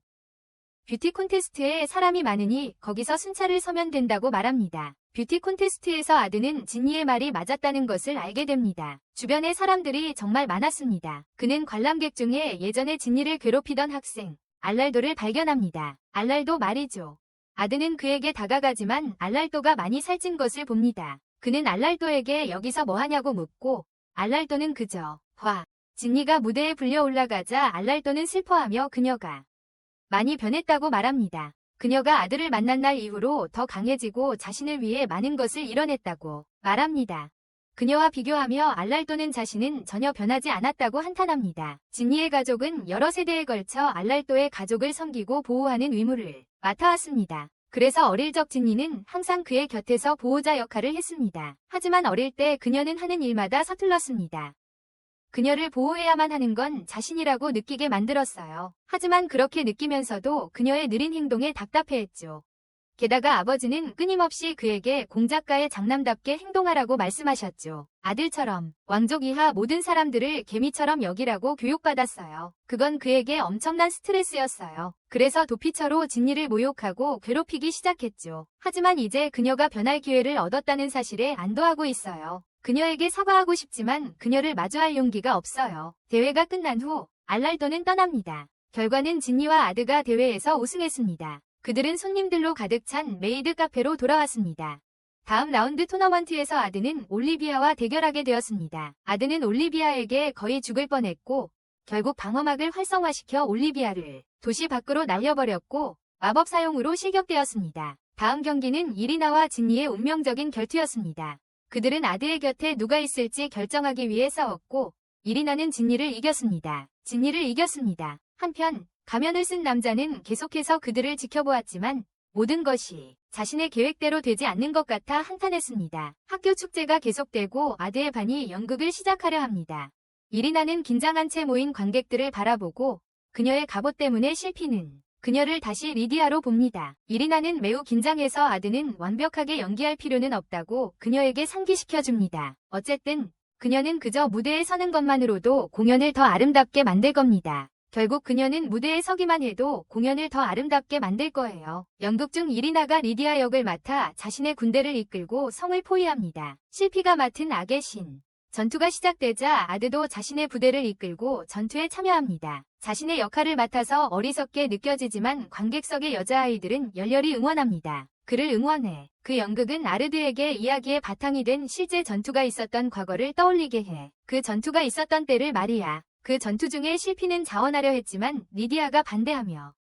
뷰티 콘테스트에 사람이 많으니 거기서 순찰을 서면 된다고 말합니다. 뷰티 콘테스트에서 아드는 진이의 말이 맞았다는 것을 알게 됩니다. 주변에 사람들이 정말 많았습니다. 그는 관람객 중에 예전에 진이를 괴롭히던 학생, 알랄도를 발견합니다. 알랄도 말이죠. 아드는 그에게 다가가지만 알랄도가 많이 살찐 것을 봅니다. 그는 알랄도에게 여기서 뭐하냐고 묻고 알랄도는 그저 진니가 무대에 불려 올라가자 알랄도는 슬퍼하며 그녀가 많이 변했다고 말합니다. 그녀가 아들을 만난 날 이후로 더 강해지고 자신을 위해 많은 것을 이뤄냈다고 말합니다. 그녀와 비교하며 알랄도는 자신은 전혀 변하지 않았다고 한탄합니다. 진니의 가족은 여러 세대에 걸쳐 알랄도의 가족을 섬기고 보호하는 의무를 맡아왔습니다. 그래서 어릴 적 진니는 항상 그의 곁에서 보호자 역할을 했습니다. 하지만 어릴 때 그녀는 하는 일마다 서툴렀습니다. 그녀를 보호해야만 하는 건 자신이라고 느끼게 만들었어요. 하지만 그렇게 느끼면서도 그녀의 느린 행동에 답답해했죠. 게다가 아버지는 끊임없이 그에게 공작가의 장남답게 행동하라고 말씀하셨죠. 아들처럼 왕족 이하 모든 사람들을 개미처럼 여기라고 교육받았어요. 그건 그에게 엄청난 스트레스였어요. 그래서 도피처로 진니를 모욕하고 괴롭히기 시작했죠. 하지만 이제 그녀가 변할 기회를 얻었다는 사실에 안도하고 있어요. 그녀에게 사과하고 싶지만 그녀를 마주할 용기가 없어요. 대회가 끝난 후 알랄도는 떠납니다. 결과는 진니와 아드가 대회에서 우승했습니다. 그들은 손님들로 가득 찬 메이드 카페로 돌아왔습니다. 다음 라운드 토너먼트에서 아드는 올리비아와 대결하게 되었습니다. 아드는 올리비아에게 거의 죽을 뻔했고 결국 방어막을 활성화시켜 올리비아를 도시 밖으로 날려버렸고 마법 사용으로 실격되었습니다. 다음 경기는 이리나와 진니의 운명적인 결투였습니다. 그들은 아드의 곁에 누가 있을지 결정하기 위해 싸웠고 이리나는 진니를 이겼습니다. 한편 가면을 쓴 남자는 계속해서 그들을 지켜보았지만 모든 것이 자신의 계획대로 되지 않는 것 같아 한탄했습니다. 학교 축제가 계속되고 아드의 반이 연극을 시작하려 합니다. 이리나는 긴장한 채 모인 관객들을 바라보고 그녀의 갑옷 때문에 실피는 그녀를 다시 리디아로 봅니다. 이리나는 매우 긴장해서 아드는 완벽하게 연기할 필요는 없다고 그녀에게 상기시켜줍니다. 어쨌든 그녀는 그저 무대에 서는 것만으로도 공연을 더 아름답게 만들 겁니다. 결국 그녀는 무대에 서기만 해도 공연을 더 아름답게 만들 거예요. 연극 중 이리나가 리디아 역을 맡아 자신의 군대를 이끌고 성을 포위합니다. 실피가 맡은 악의 신. 전투가 시작되자 아드도 자신의 부대를 이끌고 전투에 참여합니다. 자신의 역할을 맡아서 어리석게 느껴지지만 관객석의 여자아이들은 열렬히 응원합니다. 그를 응원해. 그 연극은 아르드에게 이야기의 바탕이 된 실제 전투가 있었던 과거를 떠올리게 해. 그 전투가 있었던 때를 말이야. 그 전투 중에 실피는 자원하려 했지만 리디아가 반대하며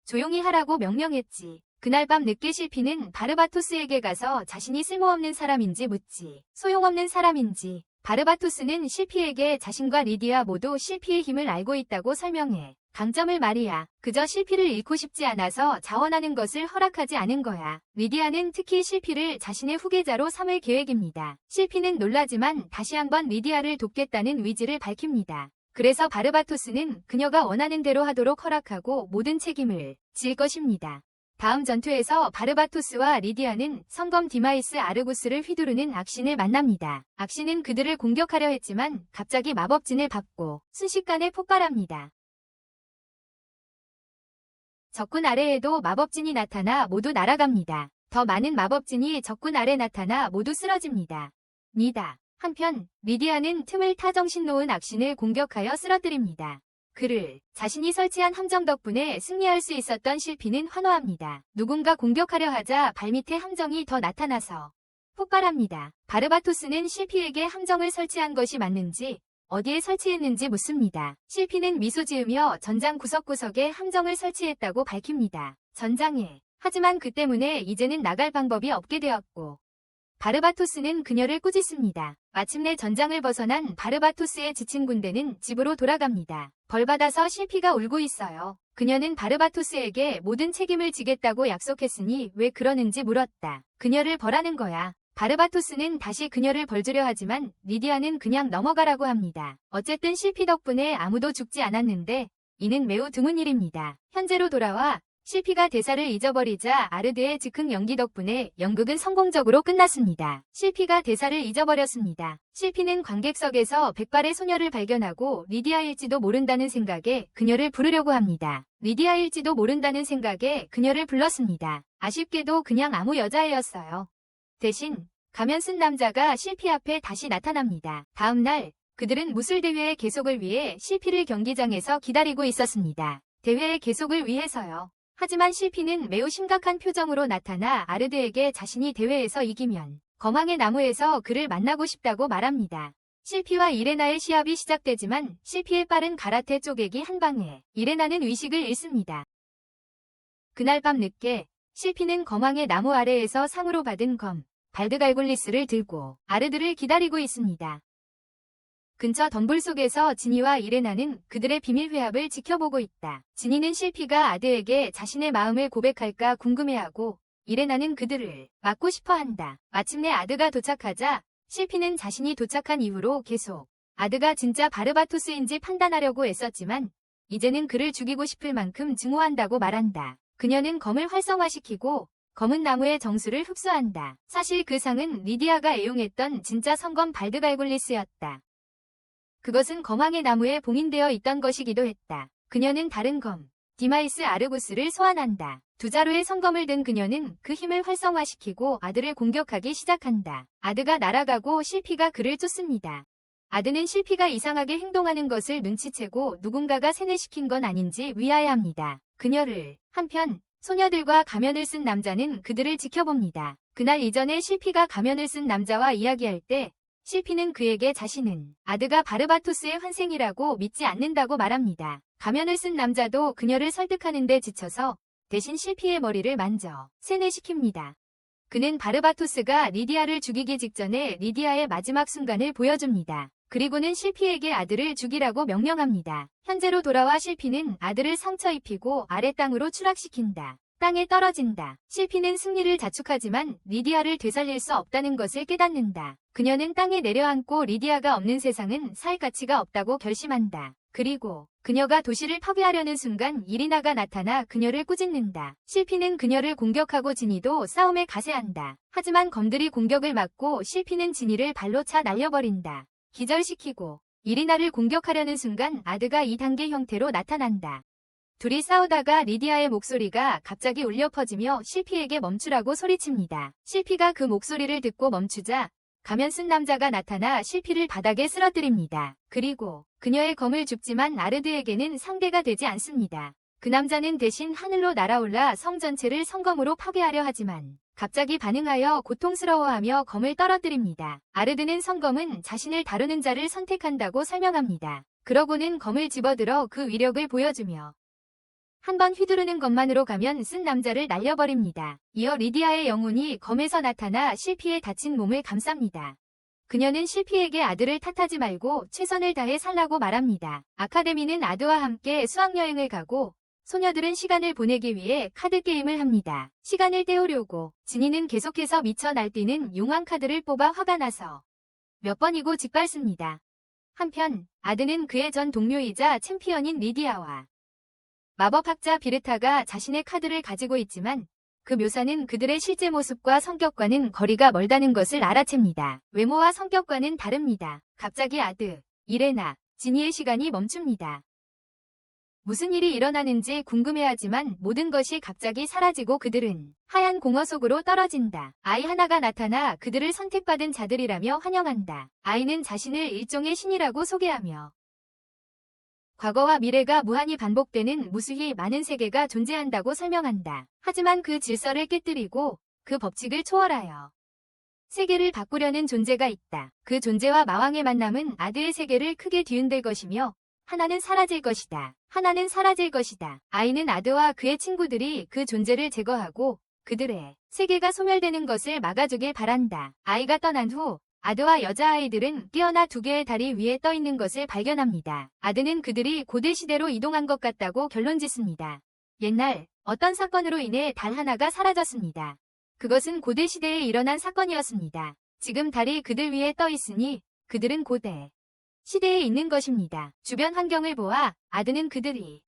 조용히 하라고 명령했지. 그날 밤 늦게 실피는 바르바토스에게 가서 자신이 쓸모없는 사람인지 묻지. 소용없는 사람인지. 바르바토스는 실피에게 자신과 리디아 모두 실피의 힘을 알고 있다고 설명해. 강점을 말이야. 그저 실피를 잃고 싶지 않아서 자원하는 것을 허락하지 않은 거야. 리디아는 특히 실피를 자신의 후계자로 삼을 계획입니다. 실피는 놀라지만 다시 한번 리디아를 돕겠다는 의지를 밝힙니다. 그래서 바르바토스는 그녀가 원하는 대로 하도록 허락하고 모든 책임을 질 것입니다. 다음 전투에서 바르바토스와 리디아는 성검 디마이스 아르구스를 휘두르는 악신을 만납니다. 악신은 그들을 공격하려 했지만 갑자기 마법진을 받고 순식간에 폭발합니다. 적군 아래에도 마법진이 나타나 모두 날아갑니다. 더 많은 마법진이 적군 아래 나타나 모두 쓰러집니다. 한편 리디아는 틈을 타 정신 놓은 악신을 공격하여 쓰러뜨립니다. 그를 자신이 설치한 함정 덕분에 승리할 수 있었던 실피는 환호합니다. 누군가 공격하려 하자 발밑에 함정이 더 나타나서 폭발합니다. 바르바토스는 실피에게 함정을 설치한 것이 맞는지 어디에 설치했는지 묻습니다. 실피는 미소 지으며 전장 구석구석에 함정을 설치했다고 밝힙니다. 전장에. 하지만 그 때문에 이제는 나갈 방법이 없게 되었고 바르바토스는 그녀를 꾸짖습니다. 마침내 전장을 벗어난 바르바토스의 지친 군대는 집으로 돌아갑니다. 벌받아서 실피가 울고 있어요. 그녀는 바르바토스에게 모든 책임을 지겠다고 약속했으니 왜 그러는지 물었다. 그녀를 벌하는 거야. 바르바토스는 다시 그녀를 벌주려 하지만 리디아는 그냥 넘어가라고 합니다. 어쨌든 실피 덕분에 아무도 죽지 않았는데 이는 매우 드문 일입니다. 현재로 돌아와 실피가 대사를 잊어버리자 아르드의 즉흥 연기 덕분에 연극은 성공적으로 끝났습니다. 실피가 대사를 잊어버렸습니다. 실피는 관객석에서 백발의 소녀를 발견하고 리디아일지도 모른다는 생각에 그녀를 부르려고 합니다. 리디아일지도 모른다는 생각에 그녀를 불렀습니다. 아쉽게도 그냥 아무 여자애였어요. 대신 가면 쓴 남자가 실피 앞에 다시 나타납니다. 다음 날 그들은 무술대회의 계속을 위해 실피를 경기장에서 기다리고 있었습니다. 대회의 계속을 위해서요. 하지만 실피는 매우 심각한 표정으로 나타나 아르드에게 자신이 대회에서 이기면 거망의 나무에서 그를 만나고 싶다고 말합니다. 실피와 이레나의 시합이 시작되지만 실피의 빠른 가라테 쪼개기 한 방에 이레나는 의식을 잃습니다. 그날 밤 늦게 실피는 거망의 나무 아래에서 상으로 받은 검, 발드갈굴리스를 들고 아르드를 기다리고 있습니다. 근처 덤불 속에서 지니와 이레나는 그들의 비밀 회합을 지켜보고 있다. 지니는 실피가 아드에게 자신의 마음을 고백할까 궁금해하고 이레나는 그들을 막고 싶어한다. 마침내 아드가 도착하자 실피는 자신이 도착한 이후로 계속 아드가 진짜 바르바토스인지 판단하려고 애썼지만 이제는 그를 죽이고 싶을 만큼 증오한다고 말한다. 그녀는 검을 활성화시키고 검은 나무의 정수를 흡수한다. 사실 그 상은 리디아가 애용했던 진짜 성검 발드갈굴리스였다. 그것은 거망의 나무에 봉인되어 있던 것이기도 했다. 그녀는 다른 검, 디마이스 아르구스를 소환한다. 두 자루의 성검을 든 그녀는 그 힘을 활성화시키고 아드를 공격하기 시작한다. 아드가 날아가고 실피가 그를 쫓습니다. 아드는 실피가 이상하게 행동하는 것을 눈치채고 누군가가 세뇌시킨 건 아닌지 위아해합니다. 그녀를 한편 소녀들과 가면을 쓴 남자는 그들을 지켜봅니다. 그날 이전에 실피가 가면을 쓴 남자와 이야기할 때 실피는 그에게 자신은 아드가 바르바토스의 환생이라고 믿지 않는다고 말합니다. 가면을 쓴 남자도 그녀를 설득하는 데 지쳐서 대신 실피의 머리를 만져 세뇌시킵니다. 그는 바르바토스가 리디아를 죽이기 직전에 리디아의 마지막 순간을 보여줍니다. 그리고는 실피에게 아들을 죽이라고 명령합니다. 현재로 돌아와 실피는 아들을 상처 입히고 아래 땅으로 추락시킨다. 땅에 떨어진다. 실피는 승리를 자축하지만 리디아를 되살릴 수 없다는 것을 깨닫는다. 그녀는 땅에 내려앉고 리디아가 없는 세상은 살 가치가 없다고 결심한다. 그리고 그녀가 도시를 파괴하려는 순간 이리나가 나타나 그녀를 꾸짖는다. 실피는 그녀를 공격하고 지니도 싸움에 가세한다. 하지만 검들이 공격을 막고 실피는 지니를 발로 차 날려버린다. 기절시키고 이리나를 공격하려는 순간 아드가 2단계 형태로 나타난다. 둘이 싸우다가 리디아의 목소리가 갑자기 울려 퍼지며 실피에게 멈추라고 소리칩니다. 실피가 그 목소리를 듣고 멈추자 가면 쓴 남자가 나타나 실피를 바닥에 쓰러뜨립니다. 그리고 그녀의 검을 줍지만 아르드에게는 상대가 되지 않습니다. 그 남자는 대신 하늘로 날아올라 성 전체를 성검으로 파괴하려 하지만 갑자기 반응하여 고통스러워하며 검을 떨어뜨립니다. 아르드는 성검은 자신을 다루는 자를 선택한다고 설명합니다. 그러고는 검을 집어들어 그 위력을 보여주며 한번 휘두르는 것만으로 가면 쓴 남자를 날려버립니다. 이어 리디아의 영혼이 검에서 나타나 실피의 다친 몸을 감쌉니다. 그녀는 실피에게 아들을 탓하지 말고 최선을 다해 살라고 말합니다. 아카데미는 아드와 함께 수학여행을 가고 소녀들은 시간을 보내기 위해 카드게임을 합니다. 시간을 때우려고 지니는 계속해서 미쳐 날뛰는 용왕 카드를 뽑아 화가 나서 몇 번이고 짓밟습니다. 한편 아드는 그의 전 동료이자 챔피언인 리디아와 마법학자 비르타가 자신의 카드를 가지고 있지만 그 묘사는 그들의 실제 모습과 성격과는 거리가 멀다는 것을 알아챕니다. 외모와 성격과는 다릅니다. 갑자기 아드, 이레나, 지니의 시간이 멈춥니다. 무슨 일이 일어나는지 궁금해하지만 모든 것이 갑자기 사라지고 그들은 하얀 공허 속으로 떨어진다. 아이 하나가 나타나 그들을 선택받은 자들이라며 환영한다. 아이는 자신을 일종의 신이라고 소개하며 과거와 미래가 무한히 반복되는 무수히 많은 세계가 존재한다고 설명한다. 하지만 그 질서를 깨뜨리고 그 법칙을 초월하여 세계를 바꾸려는 존재가 있다. 그 존재와 마왕의 만남은 아드의 세계를 크게 뒤흔들 것이며 하나는 사라질 것이다. 하나는 사라질 것이다. 아이는 아드와 그의 친구들이 그 존재를 제거하고 그들의 세계가 소멸되는 것을 막아주길 바란다. 아이가 떠난 후 아드와 여자아이들은 뛰어나 두 개의 다리 위에 떠 있는 것을 발견합니다. 아드는 그들이 고대시대로 이동한 것 같다고 결론짓습니다. 옛날 어떤 사건으로 인해 달 하나가 사라졌습니다. 그것은 고대시대에 일어난 사건이었습니다. 지금 달이 그들 위에 떠 있으니 그들은 고대 시대에 있는 것입니다. 주변 환경을 보아 아드는 그들이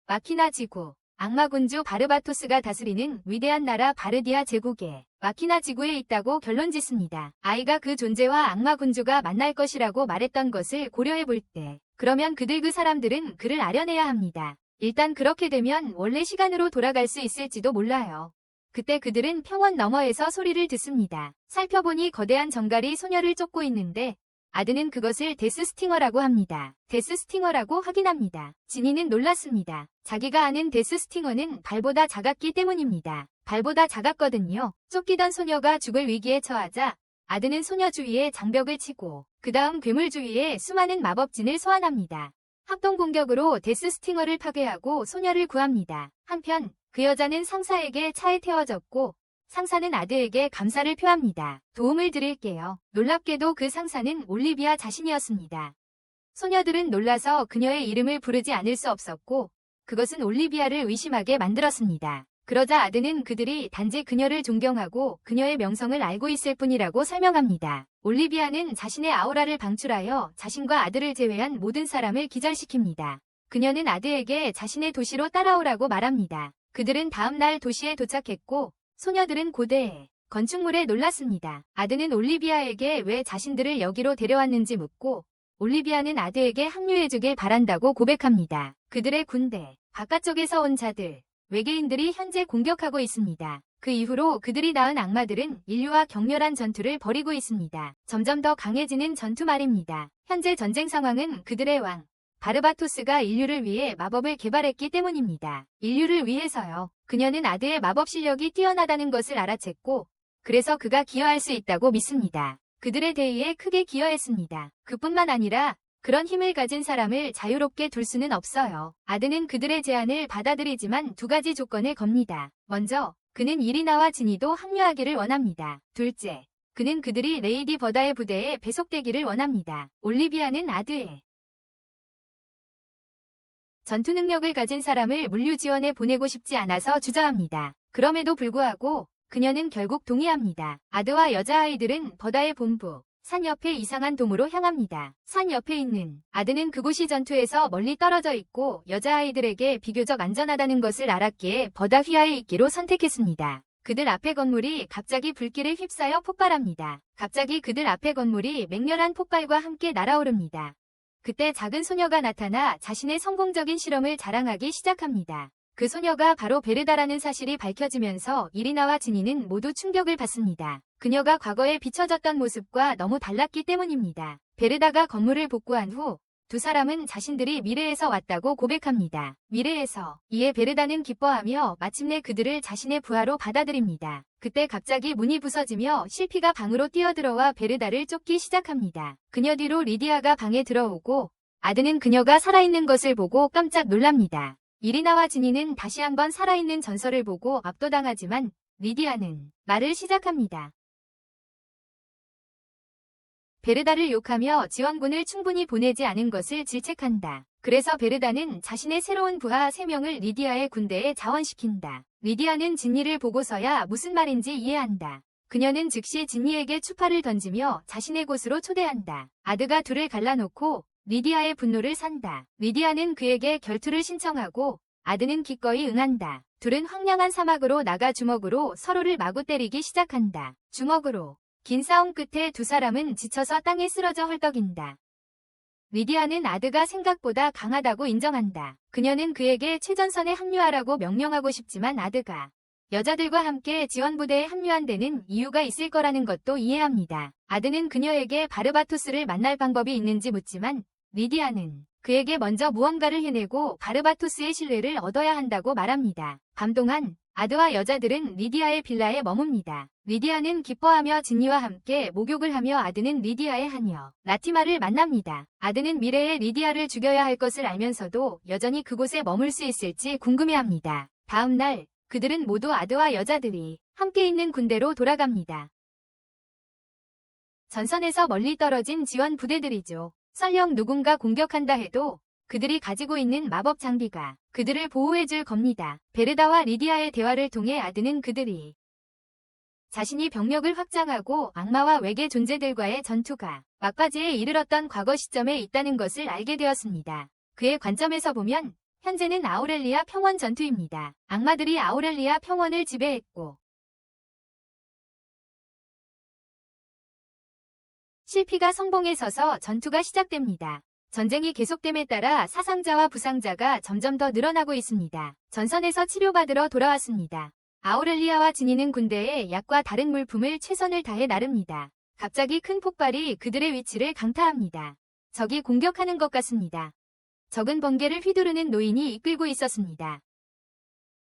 마키나 지구, 악마군주 바르바토스가 다스리는 위대한 나라 바르디아 제국의 마키나 지구에 있다고 결론짓습니다. 아이가 그 존재와 악마군주가 만날 것이라고 말했던 것을 고려해 볼 때 그러면 그들 그 사람들은 그를 아련해야 합니다. 일단 그렇게 되면 원래 시간으로 돌아갈 수 있을지도 몰라요. 그때 그들은 평원 너머에서 소리를 듣습니다. 살펴보니 거대한 정갈이 소녀를 쫓고 있는데 아드는 그것을 데스스팅어라고 합니다. 데스스팅어라고 확인합니다. 지니는 놀랐습니다. 자기가 아는 데스스팅어는 발보다 작았기 때문입니다. 발보다 작았거든요. 쫓기던 소녀가 죽을 위기에 처하자 아드는 소녀 주위에 장벽을 치고 그 다음 괴물 주위에 수많은 마법진을 소환합니다. 합동 공격으로 데스스팅어를 파괴하고 소녀를 구합니다. 한편 그 여자는 상사에게 차에 태워졌고 상사는 아드에게 감사를 표합니다. 도움을 드릴게요. 놀랍게도 그 상사는 올리비아 자신이었습니다. 소녀들은 놀라서 그녀의 이름을 부르지 않을 수 없었고 그것은 올리비아를 의심하게 만들었습니다. 그러자 아드는 그들이 단지 그녀를 존경하고 그녀의 명성을 알고 있을 뿐이라고 설명합니다. 올리비아는 자신의 아우라를 방출하여 자신과 아들을 제외한 모든 사람을 기절시킵니다. 그녀는 아드에게 자신의 도시로 따라오라고 말합니다. 그들은 다음 날 도시에 도착했고 소녀들은 고대의 건축물에 놀랐습니다. 아드는 올리비아에게 왜 자신들을 여기로 데려왔는지 묻고 올리비아는 아드에게 합류해주길 바란다고 고백합니다. 그들의 군대, 바깥쪽에서 온 자들, 외계인들이 현재 공격하고 있습니다. 그 이후로 그들이 낳은 악마들은 인류와 격렬한 전투를 벌이고 있습니다. 점점 더 강해지는 전투 말입니다. 현재 전쟁 상황은 그들의 왕, 바르바토스가 인류를 위해 마법을 개발했기 때문입니다. 인류를 위해서요. 그녀는 아드의 마법 실력이 뛰어나다는 것을 알아챘고 그래서 그가 기여할 수 있다고 믿습니다. 그들의 대의에 크게 기여했습니다. 그뿐만 아니라 그런 힘을 가진 사람을 자유롭게 둘 수는 없어요. 아드는 그들의 제안을 받아들이지만 두 가지 조건을 겁니다. 먼저, 그는 이리나와 지니도 합류하기를 원합니다. 둘째, 그는 그들이 레이디 버다의 부대에 배속되기를 원합니다. 올리비아는 아드의 전투 능력을 가진 사람을 물류 지원에 보내고 싶지 않아서 주저합니다. 그럼에도 불구하고 그녀는 결국 동의합니다. 아드와 여자아이들은 버다의 본부, 산 옆의 이상한 동으로 향합니다. 산 옆에 있는 아드는 그곳이 전투에서 멀리 떨어져 있고 여자아이들에게 비교적 안전하다는 것을 알았기에 버다 휘하에 있기로 선택했습니다. 그들 앞의 건물이 갑자기 불길을 휩싸여 폭발합니다. 갑자기 그들 앞의 건물이 맹렬한 폭발과 함께 날아오릅니다. 그때 작은 소녀가 나타나 자신의 성공적인 실험을 자랑하기 시작합니다. 그 소녀가 바로 베르다라는 사실이 밝혀지면서 이리나와 지니는 모두 충격을 받습니다. 그녀가 과거에 비춰졌던 모습과 너무 달랐기 때문입니다. 베르다가 건물을 복구한 후 두 사람은 자신들이 미래에서 왔다고 고백합니다. 미래에서. 이에 베르다는 기뻐하며 마침내 그들을 자신의 부하로 받아들입니다. 그때 갑자기 문이 부서지며 실피가 방으로 뛰어들어와 베르다를 쫓기 시작합니다. 그녀 뒤로 리디아가 방에 들어오고 아드는 그녀가 살아있는 것을 보고 깜짝 놀랍니다. 이리나와 지니는 다시 한번 살아있는 전설을 보고 압도당하지만 리디아는 말을 시작합니다. 베르다를 욕하며 지원군을 충분히 보내지 않은 것을 질책한다. 그래서 베르다는 자신의 새로운 부하 3명을 리디아의 군대에 자원시킨다. 리디아는 진니를 보고서야 무슨 말인지 이해한다. 그녀는 즉시 진니에게 추파를 던지며 자신의 곳으로 초대한다. 아드가 둘을 갈라놓고 리디아의 분노를 산다. 리디아는 그에게 결투를 신청하고 아드는 기꺼이 응한다. 둘은 황량한 사막으로 나가 주먹으로 서로를 마구 때리기 시작한다. 주먹으로. 긴 싸움 끝에 두 사람은 지쳐서 땅에 쓰러져 헐떡인다. 리디아는 아드가 생각보다 강하다고 인정한다. 그녀는 그에게 최전선에 합류하라고 명령하고 싶지만 아드가 여자들과 함께 지원부대에 합류한 데는 이유가 있을 거라는 것도 이해합니다. 아드는 그녀에게 바르바토스를 만날 방법이 있는지 묻지만 리디아는 그에게 먼저 무언가를 해내고 바르바토스의 신뢰를 얻어야 한다고 말합니다. 밤 동안 아드와 여자들은 리디아의 빌라에 머뭅니다. 리디아는 기뻐하며 진니와 함께 목욕을 하며 아드는 리디아의 하녀 라티마를 만납니다. 아드는 미래에 리디아를 죽여야 할 것을 알면서도 여전히 그곳에 머물 수 있을지 궁금해합니다. 다음 날 그들은 모두 아드와 여자들이 함께 있는 군대로 돌아갑니다. 전선에서 멀리 떨어진 지원 부대들이죠. 설령 누군가 공격한다 해도 그들이 가지고 있는 마법 장비가 그들을 보호해줄 겁니다. 베르다와 리디아의 대화를 통해 아드는 그들이 자신이 병력을 확장하고 악마와 외계 존재들과의 전투가 막바지에 이르렀던 과거 시점에 있다는 것을 알게 되었습니다. 그의 관점에서 보면 현재는 아우렐리아 평원 전투입니다. 악마들이 아우렐리아 평원을 지배했고 실피가 성봉에 서서 전투가 시작됩니다. 전쟁이 계속됨에 따라 사상자와 부상자가 점점 더 늘어나고 있습니다. 전선에서 치료받으러 돌아왔습니다. 아우렐리아와 지니는 군대에 약과 다른 물품을 최선을 다해 나릅니다. 갑자기 큰 폭발이 그들의 위치를 강타합니다. 적이 공격하는 것 같습니다. 적은 번개를 휘두르는 노인이 이끌고 있었습니다.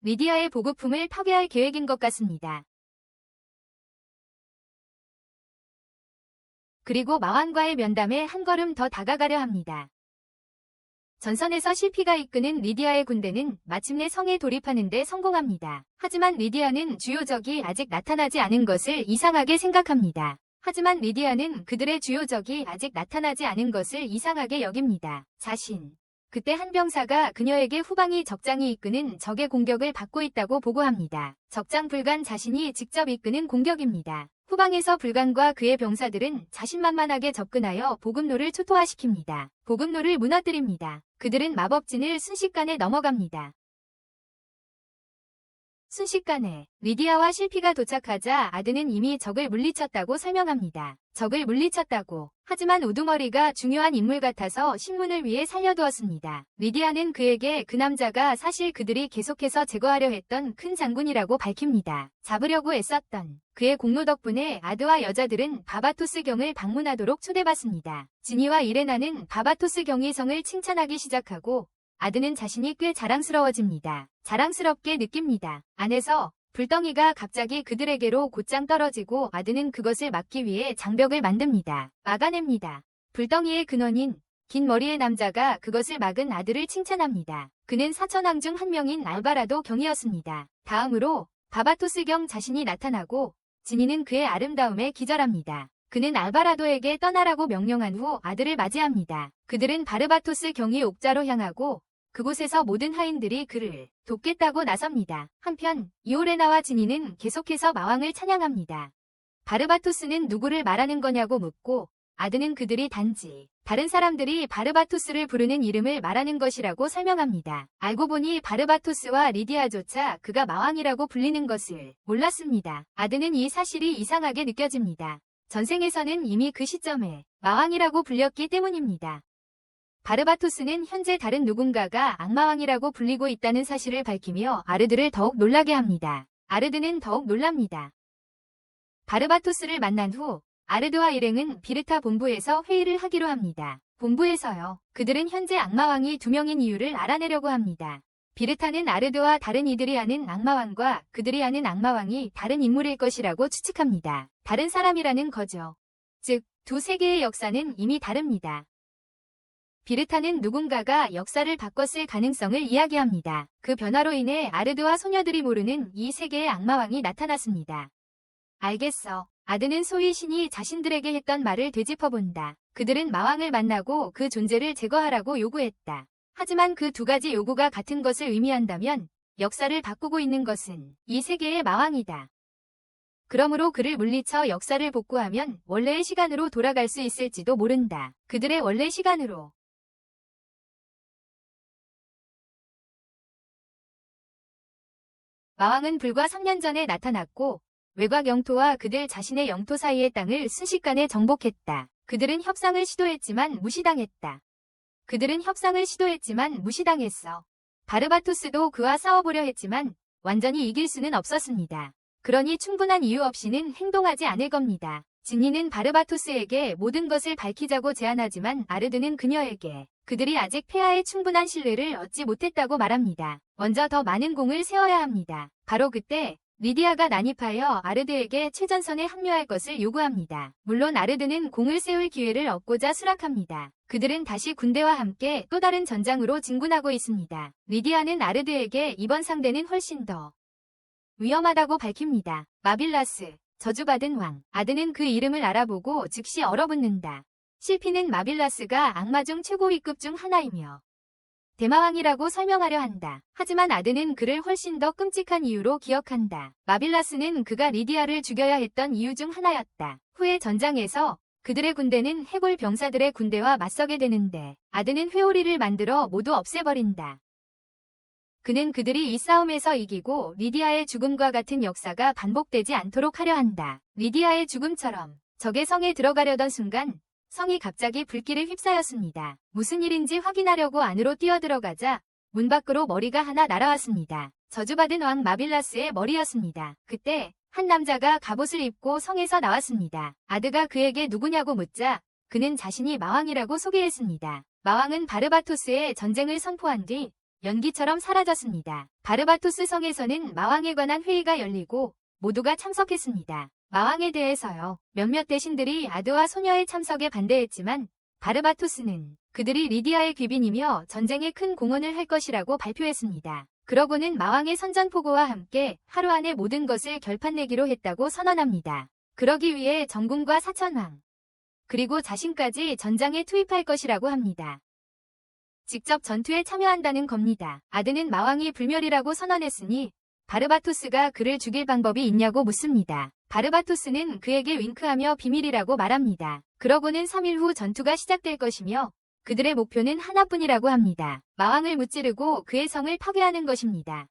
리디아의 보급품을 파괴할 계획인 것 같습니다. 그리고 마왕과의 면담에 한 걸음 더 다가가려 합니다. 전선에서 실피가 이끄는 리디아의 군대는 마침내 성에 돌입하는 데 성공합니다. 하지만 리디아는 주요 적이 아직 나타나지 않은 것을 이상하게 생각합니다. 하지만 리디아는 그들의 주요 적이 아직 나타나지 않은 것을 이상하게 여깁니다. 그때 한 병사가 그녀에게 후방이 적장이 이끄는 적의 공격을 받고 있다고 보고합니다. 적장 불간 자신이 직접 이끄는 공격입니다. 후방에서 불간과 그의 병사들은 자신만만하게 접근하여 보급로를 초토화시킵니다. 보급로를 무너뜨립니다. 그들은 마법진을 순식간에 넘어갑니다. 순식간에 리디아와 실피가 도착하자 아드는 이미 적을 물리쳤다고 설명합니다. 적을 물리쳤다고. 하지만 우두머리가 중요한 인물 같아서 신문을 위해 살려두었습니다. 리디아는 그에게 그 남자가 사실 그들이 계속해서 제거하려 했던 큰 장군이라고 밝힙니다. 잡으려고 애썼던 그의 공로 덕분에 아드와 여자들은 바바토스 경을 방문하도록 초대받습니다. 지니와 이레나는 바바토스 경의 성을 칭찬하기 시작하고 아드는 자신이 꽤 자랑스러워집니다. 자랑스럽게 느낍니다. 안에서 불덩이가 갑자기 그들에게로 곧장 떨어지고 아드는 그것을 막기 위해 장벽을 만듭니다. 막아냅니다. 불덩이의 근원인 긴 머리의 남자가 그것을 막은 아들을 칭찬합니다. 그는 사천왕 중 한 명인 알바라도 경이었습니다. 다음으로 바바토스 경 자신이 나타나고 지니는 그의 아름다움에 기절합니다. 그는 알바라도에게 떠나라고 명령한 후 아들을 맞이합니다. 그들은 바르바토스 경이 옥자로 향하고 그곳에서 모든 하인들이 그를 돕겠다고 나섭니다. 한편 이오레나와 지니는 계속해서 마왕을 찬양합니다. 바르바토스는 누구를 말하는 거냐고 묻고 아드는 그들이 단지 다른 사람들이 바르바토스를 부르는 이름을 말하는 것이라고 설명합니다. 알고 보니 바르바토스와 리디아조차 그가 마왕이라고 불리는 것을 몰랐습니다. 아드는 이 사실이 이상하게 느껴집니다. 전생에서는 이미 그 시점에 마왕이라고 불렸기 때문입니다. 바르바토스는 현재 다른 누군가가 악마왕이라고 불리고 있다는 사실을 밝히며 아르드를 더욱 놀라게 합니다. 아르드는 더욱 놀랍니다. 바르바토스를 만난 후 아르드와 일행은 비르타 본부에서 회의를 하기로 합니다. 본부에서요. 그들은 현재 악마왕이 2명인 이유를 알아내려고 합니다. 비르타는 아르드와 다른 이들이 아는 악마왕과 그들이 아는 악마왕이 다른 인물일 것이라고 추측합니다. 다른 사람이라는 거죠. 즉, 두 세계의 역사는 이미 다릅니다. 비르타는 누군가가 역사를 바꿨을 가능성을 이야기합니다. 그 변화로 인해 아르드와 소녀들이 모르는 이 세계의 악마왕이 나타났습니다. 알겠어. 아드는 소위 신이 자신들에게 했던 말을 되짚어본다. 그들은 마왕을 만나고 그 존재를 제거하라고 요구했다. 하지만 그 두 가지 요구가 같은 것을 의미한다면 역사를 바꾸고 있는 것은 이 세계의 마왕이다. 그러므로 그를 물리쳐 역사를 복구하면 원래의 시간으로 돌아갈 수 있을지도 모른다. 그들의 원래 시간으로. 마왕은 불과 3년 전에 나타났고 외곽 영토와 그들 자신의 영토 사이의 땅을 순식간에 정복했다. 그들은 협상을 시도했지만 무시당했어. 바르바토스도 그와 싸워보려 했지만 완전히 이길 수는 없었습니다. 그러니 충분한 이유 없이는 행동하지 않을 겁니다. 지니는 바르바토스에게 모든 것을 밝히자고 제안하지만 아르드는 그녀에게 그들이 아직 폐하의 충분한 신뢰를 얻지 못했다고 말합니다. 먼저 더 많은 공을 세워야 합니다. 바로 그때 리디아가 난입하여 아르드에게 최전선에 합류할 것을 요구합니다. 물론 아르드는 공을 세울 기회를 얻고자 수락합니다. 그들은 다시 군대와 함께 또 다른 전장으로 진군하고 있습니다. 리디아는 아르드에게 이번 상대는 훨씬 더 위험하다고 밝힙니다. 마빌라스, 저주받은 왕. 아드는 그 이름을 알아보고 즉시 얼어붙는다. 실피는 마빌라스가 악마 중 최고위급 중 하나이며 대마왕이라고 설명하려 한다. 하지만 아드는 그를 훨씬 더 끔찍한 이유로 기억한다. 마빌라스는 그가 리디아를 죽여야 했던 이유 중 하나였다. 후에 전장에서 그들의 군대는 해골 병사들의 군대와 맞서게 되는데 아드는 회오리를 만들어 모두 없애버린다. 그는 그들이 이 싸움에서 이기고 리디아의 죽음과 같은 역사가 반복되지 않도록 하려 한다. 리디아의 죽음처럼 적의 성에 들어가려던 순간 성이 갑자기 불길에 휩싸였습니다. 무슨 일인지 확인하려고 안으로 뛰어들어가자 문 밖으로 머리가 하나 날아왔습니다. 저주받은 왕 마빌라스의 머리였습니다. 그때 한 남자가 갑옷을 입고 성에서 나왔습니다. 아드가 그에게 누구냐고 묻자 그는 자신이 마왕이라고 소개했습니다. 마왕은 바르바토스의 전쟁을 선포한 뒤 연기처럼 사라졌습니다. 바르바토스 성에서는 마왕에 관한 회의가 열리고 모두가 참석했습니다. 마왕에 대해서요. 몇몇 대신들이 아드와 소녀의 참석에 반대했지만 바르바토스는 그들이 리디아의 귀빈이며 전쟁에 큰 공헌을 할 것이라고 발표했습니다. 그러고는 마왕의 선전포고와 함께 하루 안에 모든 것을 결판내기로 했다고 선언합니다. 그러기 위해 정군과 사천왕 그리고 자신까지 전장에 투입할 것이라고 합니다. 직접 전투에 참여한다는 겁니다. 아드는 마왕이 불멸이라고 선언했으니 바르바토스가 그를 죽일 방법이 있냐고 묻습니다. 바르바토스는 그에게 윙크하며 비밀이라고 말합니다. 그러고는 3일 후 전투가 시작될 것이며 그들의 목표는 하나뿐이라고 합니다. 마왕을 무찌르고 그의 성을 파괴하는 것입니다.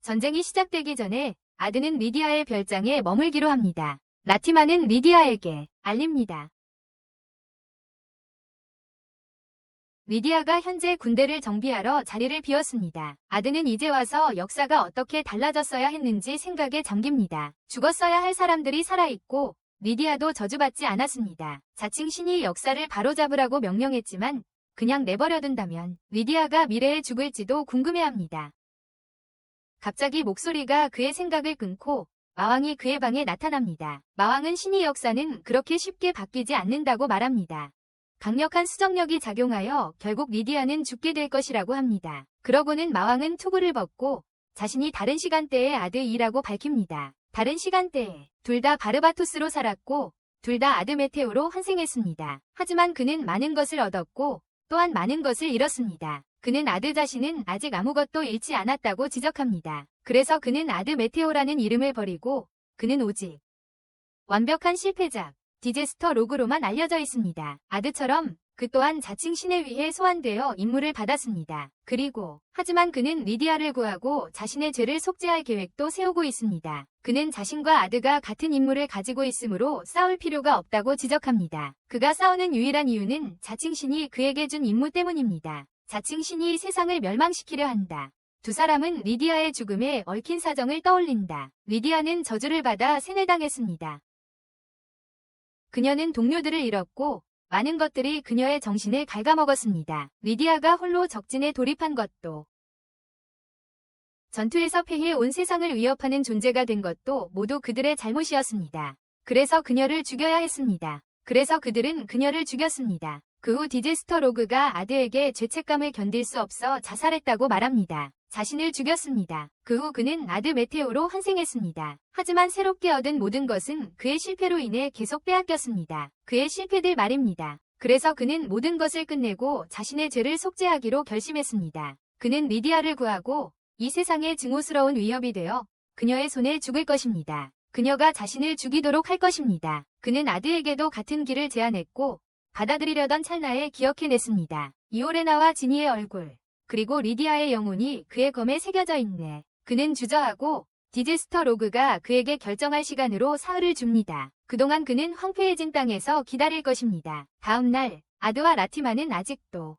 전쟁이 시작되기 전에 아드는 리디아의 별장에 머물기로 합니다. 라티마는 리디아에게 알립니다. 리디아가 현재 군대를 정비하러 자리를 비웠습니다. 아드는 이제 와서 역사가 어떻게 달라졌어야 했는지 생각에 잠깁니다. 죽었어야 할 사람들이 살아있고 리디아도 저주받지 않았습니다. 자칭 신이 역사를 바로잡으라고 명령했지만 그냥 내버려둔다면 리디아가 미래에 죽을지도 궁금해합니다. 갑자기 목소리가 그의 생각을 끊고 마왕이 그의 방에 나타납니다. 마왕은 신의 역사는 그렇게 쉽게 바뀌지 않는다고 말합니다. 강력한 수정력이 작용하여 결국 리디아는 죽게 될 것이라고 합니다. 그러고는 마왕은 투구를 벗고 자신이 다른 시간대의 아드이라고 밝힙니다. 다른 시간대에 둘 다 바르바토스로 살았고 둘 다 아드메테오로 환생했습니다. 하지만 그는 많은 것을 얻었고 또한 많은 것을 잃었습니다. 그는 아드 자신은 아직 아무것도 잃지 않았다고 지적합니다. 그래서 그는 아드메테오라는 이름을 버리고 그는 오직 완벽한 실패작 디제스터 로그로만 알려져 있습니다. 아드처럼 그 또한 자칭 신에 의해 소환되어 임무를 받았습니다. 그리고 하지만 그는 리디아를 구하고 자신의 죄를 속죄할 계획도 세우고 있습니다. 그는 자신과 아드가 같은 임무를 가지고 있으므로 싸울 필요가 없다고 지적합니다. 그가 싸우는 유일한 이유는 자칭 신이 그에게 준 임무 때문입니다. 자칭 신이 세상을 멸망시키려 한다. 두 사람은 리디아의 죽음에 얽힌 사정을 떠올린다. 리디아는 저주를 받아 세뇌당했습니다. 그녀는 동료들을 잃었고 많은 것들이 그녀의 정신을 갉아먹었습니다. 리디아가 홀로 적진에 돌입한 것도 전투에서 패해 온 세상을 위협하는 존재가 된 것도 모두 그들의 잘못이었습니다. 그래서 그녀를 죽여야 했습니다. 그래서 그들은 그녀를 죽였습니다. 그 후 디제스터 로그가 아드에게 죄책감을 견딜 수 없어 자살했다고 말합니다. 자신을 죽였습니다. 그 후 그는 아드 메테오로 환생했습니다. 하지만 새롭게 얻은 모든 것은 그의 실패로 인해 계속 빼앗겼습니다. 그의 실패들 말입니다. 그래서 그는 모든 것을 끝내고 자신의 죄를 속죄하기로 결심했습니다. 그는 리디아를 구하고 이 세상의 증오스러운 위협이 되어 그녀의 손에 죽을 것입니다. 그녀가 자신을 죽이도록 할 것입니다. 그는 아드에게도 같은 길을 제안했고 받아들이려던 찰나에 기억해냈습니다. 이오레나와 지니의 얼굴 그리고 리디아의 영혼이 그의 검에 새겨져 있네. 그는 주저하고 디제스터 로그가 그에게 결정할 시간으로 사흘을 줍니다. 그동안 그는 황폐해진 땅에서 기다릴 것입니다. 다음 날 아드와 라티마는 아직도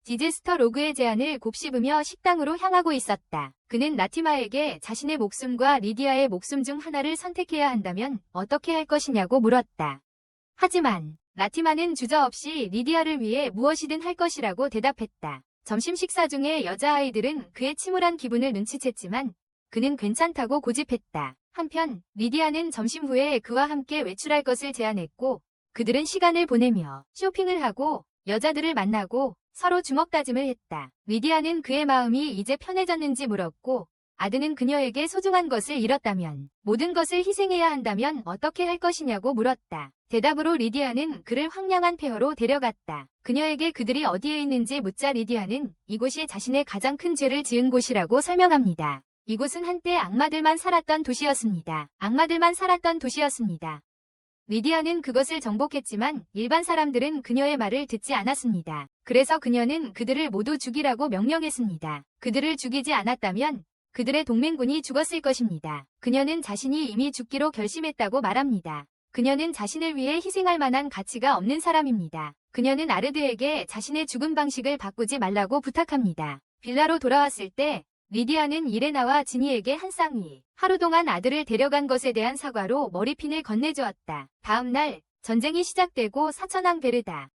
디제스터 로그의 제안을 곱씹으며 식당으로 향하고 있었다. 그는 라티마에게 자신의 목숨과 리디아의 목숨 중 하나를 선택해야 한다면 어떻게 할 것이냐고 물었다. 하지만 라티마는 주저없이 리디아를 위해 무엇이든 할 것이라고 대답했다. 점심 식사 중에 여자아이들은 그의 침울한 기분을 눈치챘지만 그는 괜찮다고 고집했다. 한편 리디아는 점심 후에 그와 함께 외출할 것을 제안했고 그들은 시간을 보내며 쇼핑을 하고 여자들을 만나고 서로 주먹다짐을 했다. 리디아는 그의 마음이 이제 편해졌는지 물었고 아드는 그녀에게 소중한 것을 잃었다면 모든 것을 희생해야 한다면 어떻게 할 것이냐고 물었다. 대답으로 리디아는 그를 황량한 폐허로 데려갔다. 그녀에게 그들이 어디에 있는지 묻자 리디아는 이곳이 자신의 가장 큰 죄를 지은 곳이라고 설명합니다. 이곳은 한때 악마들만 살았던 도시였습니다. 악마들만 살았던 도시였습니다. 리디아는 그것을 정복했지만 일반 사람들은 그녀의 말을 듣지 않았습니다. 그래서 그녀는 그들을 모두 죽이라고 명령했습니다. 그들을 죽이지 않았다면 그들의 동맹군이 죽었을 것입니다. 그녀는 자신이 이미 죽기로 결심했다고 말합니다. 그녀는 자신을 위해 희생할 만한 가치가 없는 사람입니다. 그녀는 아르드에게 자신의 죽음 방식을 바꾸지 말라고 부탁합니다. 빌라로 돌아왔을 때 리디아는 이레나와 지니에게 한 쌍이 하루 동안 아들을 데려간 것에 대한 사과로 머리핀을 건네주었다. 다음 날 전쟁이 시작되고 사천왕 베르다,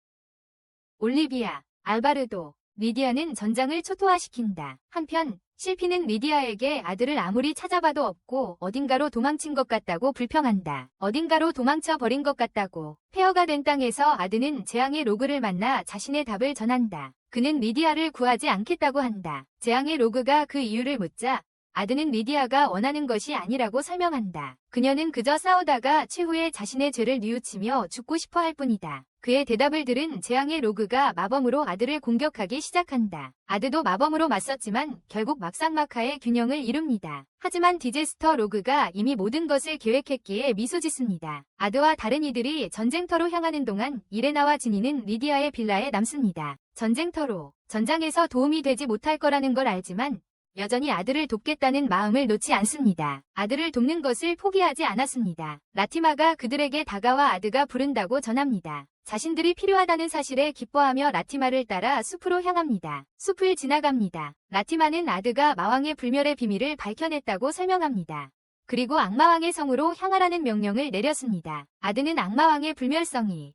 올리비아, 알바르도, 리디아는 전장을 초토화시킨다. 한편 실피는 리디아에게 아들을 아무리 찾아봐도 없고 어딘가로 도망친 것 같다고 불평한다. 어딘가로 도망쳐 버린 것 같다고. 폐허가 된 땅에서 아드는 재앙의 로그를 만나 자신의 답을 전한다. 그는 리디아를 구하지 않겠다고 한다. 재앙의 로그가 그 이유를 묻자 아드는 리디아가 원하는 것이 아니라고 설명한다. 그녀는 그저 싸우다가 최후에 자신의 죄를 뉘우치며 죽고 싶어 할 뿐이다. 그의 대답을 들은 재앙의 로그가 마범으로 아들을 공격하기 시작한다. 아드도 마범으로 맞섰지만 결국 막상막하의 균형을 이룹니다. 하지만 디제스터 로그가 이미 모든 것을 계획했기에 미소 짓습니다. 아드와 다른 이들이 전쟁터로 향하는 동안 이레나와 지니는 리디아의 빌라에 남습니다. 전쟁터로 전장에서 도움이 되지 못할 거라는 걸 알지만 여전히 아들을 돕겠다는 마음을 놓지 않습니다. 아들을 돕는 것을 포기하지 않았습니다. 라티마가 그들에게 다가와 아드가 부른다고 전합니다. 자신들이 필요하다는 사실에 기뻐하며 라티마를 따라 숲으로 향합니다. 숲을 지나갑니다. 라티마는 아드가 마왕의 불멸의 비밀을 밝혀냈다고 설명합니다. 그리고 악마왕의 성으로 향하라는 명령을 내렸습니다. 아드는 악마왕의 불멸성이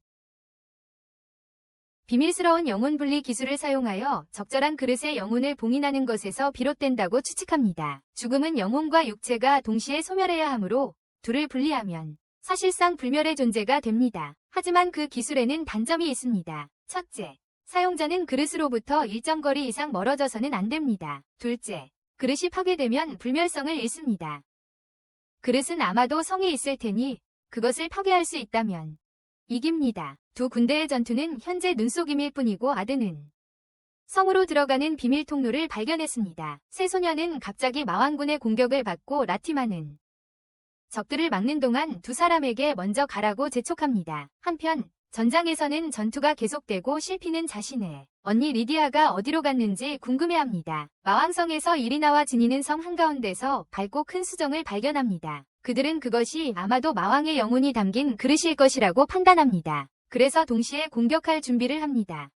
비밀스러운 영혼 분리 기술을 사용하여 적절한 그릇에 영혼을 봉인하는 것에서 비롯된다고 추측합니다. 죽음은 영혼과 육체가 동시에 소멸해야 하므로 둘을 분리하면 사실상 불멸의 존재가 됩니다. 하지만 그 기술에는 단점이 있습니다. 첫째, 사용자는 그릇으로부터 일정 거리 이상 멀어져서는 안 됩니다. 둘째, 그릇이 파괴되면 불멸성을 잃습니다. 그릇은 아마도 성에 있을 테니 그것을 파괴할 수 있다면 이깁니다. 두 군대의 전투는 현재 눈속임일 뿐이고 아드는 성으로 들어가는 비밀 통로를 발견했습니다. 세 소녀는 갑자기 마왕군의 공격을 받고 라티마는 적들을 막는 동안 두 사람에게 먼저 가라고 재촉합니다. 한편 전장에서는 전투가 계속되고 실피는 자신의 언니 리디아가 어디로 갔는지 궁금해합니다. 마왕성에서 이리나와 지니는 성 한가운데서 밝고 큰 수정을 발견합니다. 그들은 그것이 아마도 마왕의 영혼이 담긴 그릇일 것이라고 판단합니다. 그래서 동시에 공격할 준비를 합니다.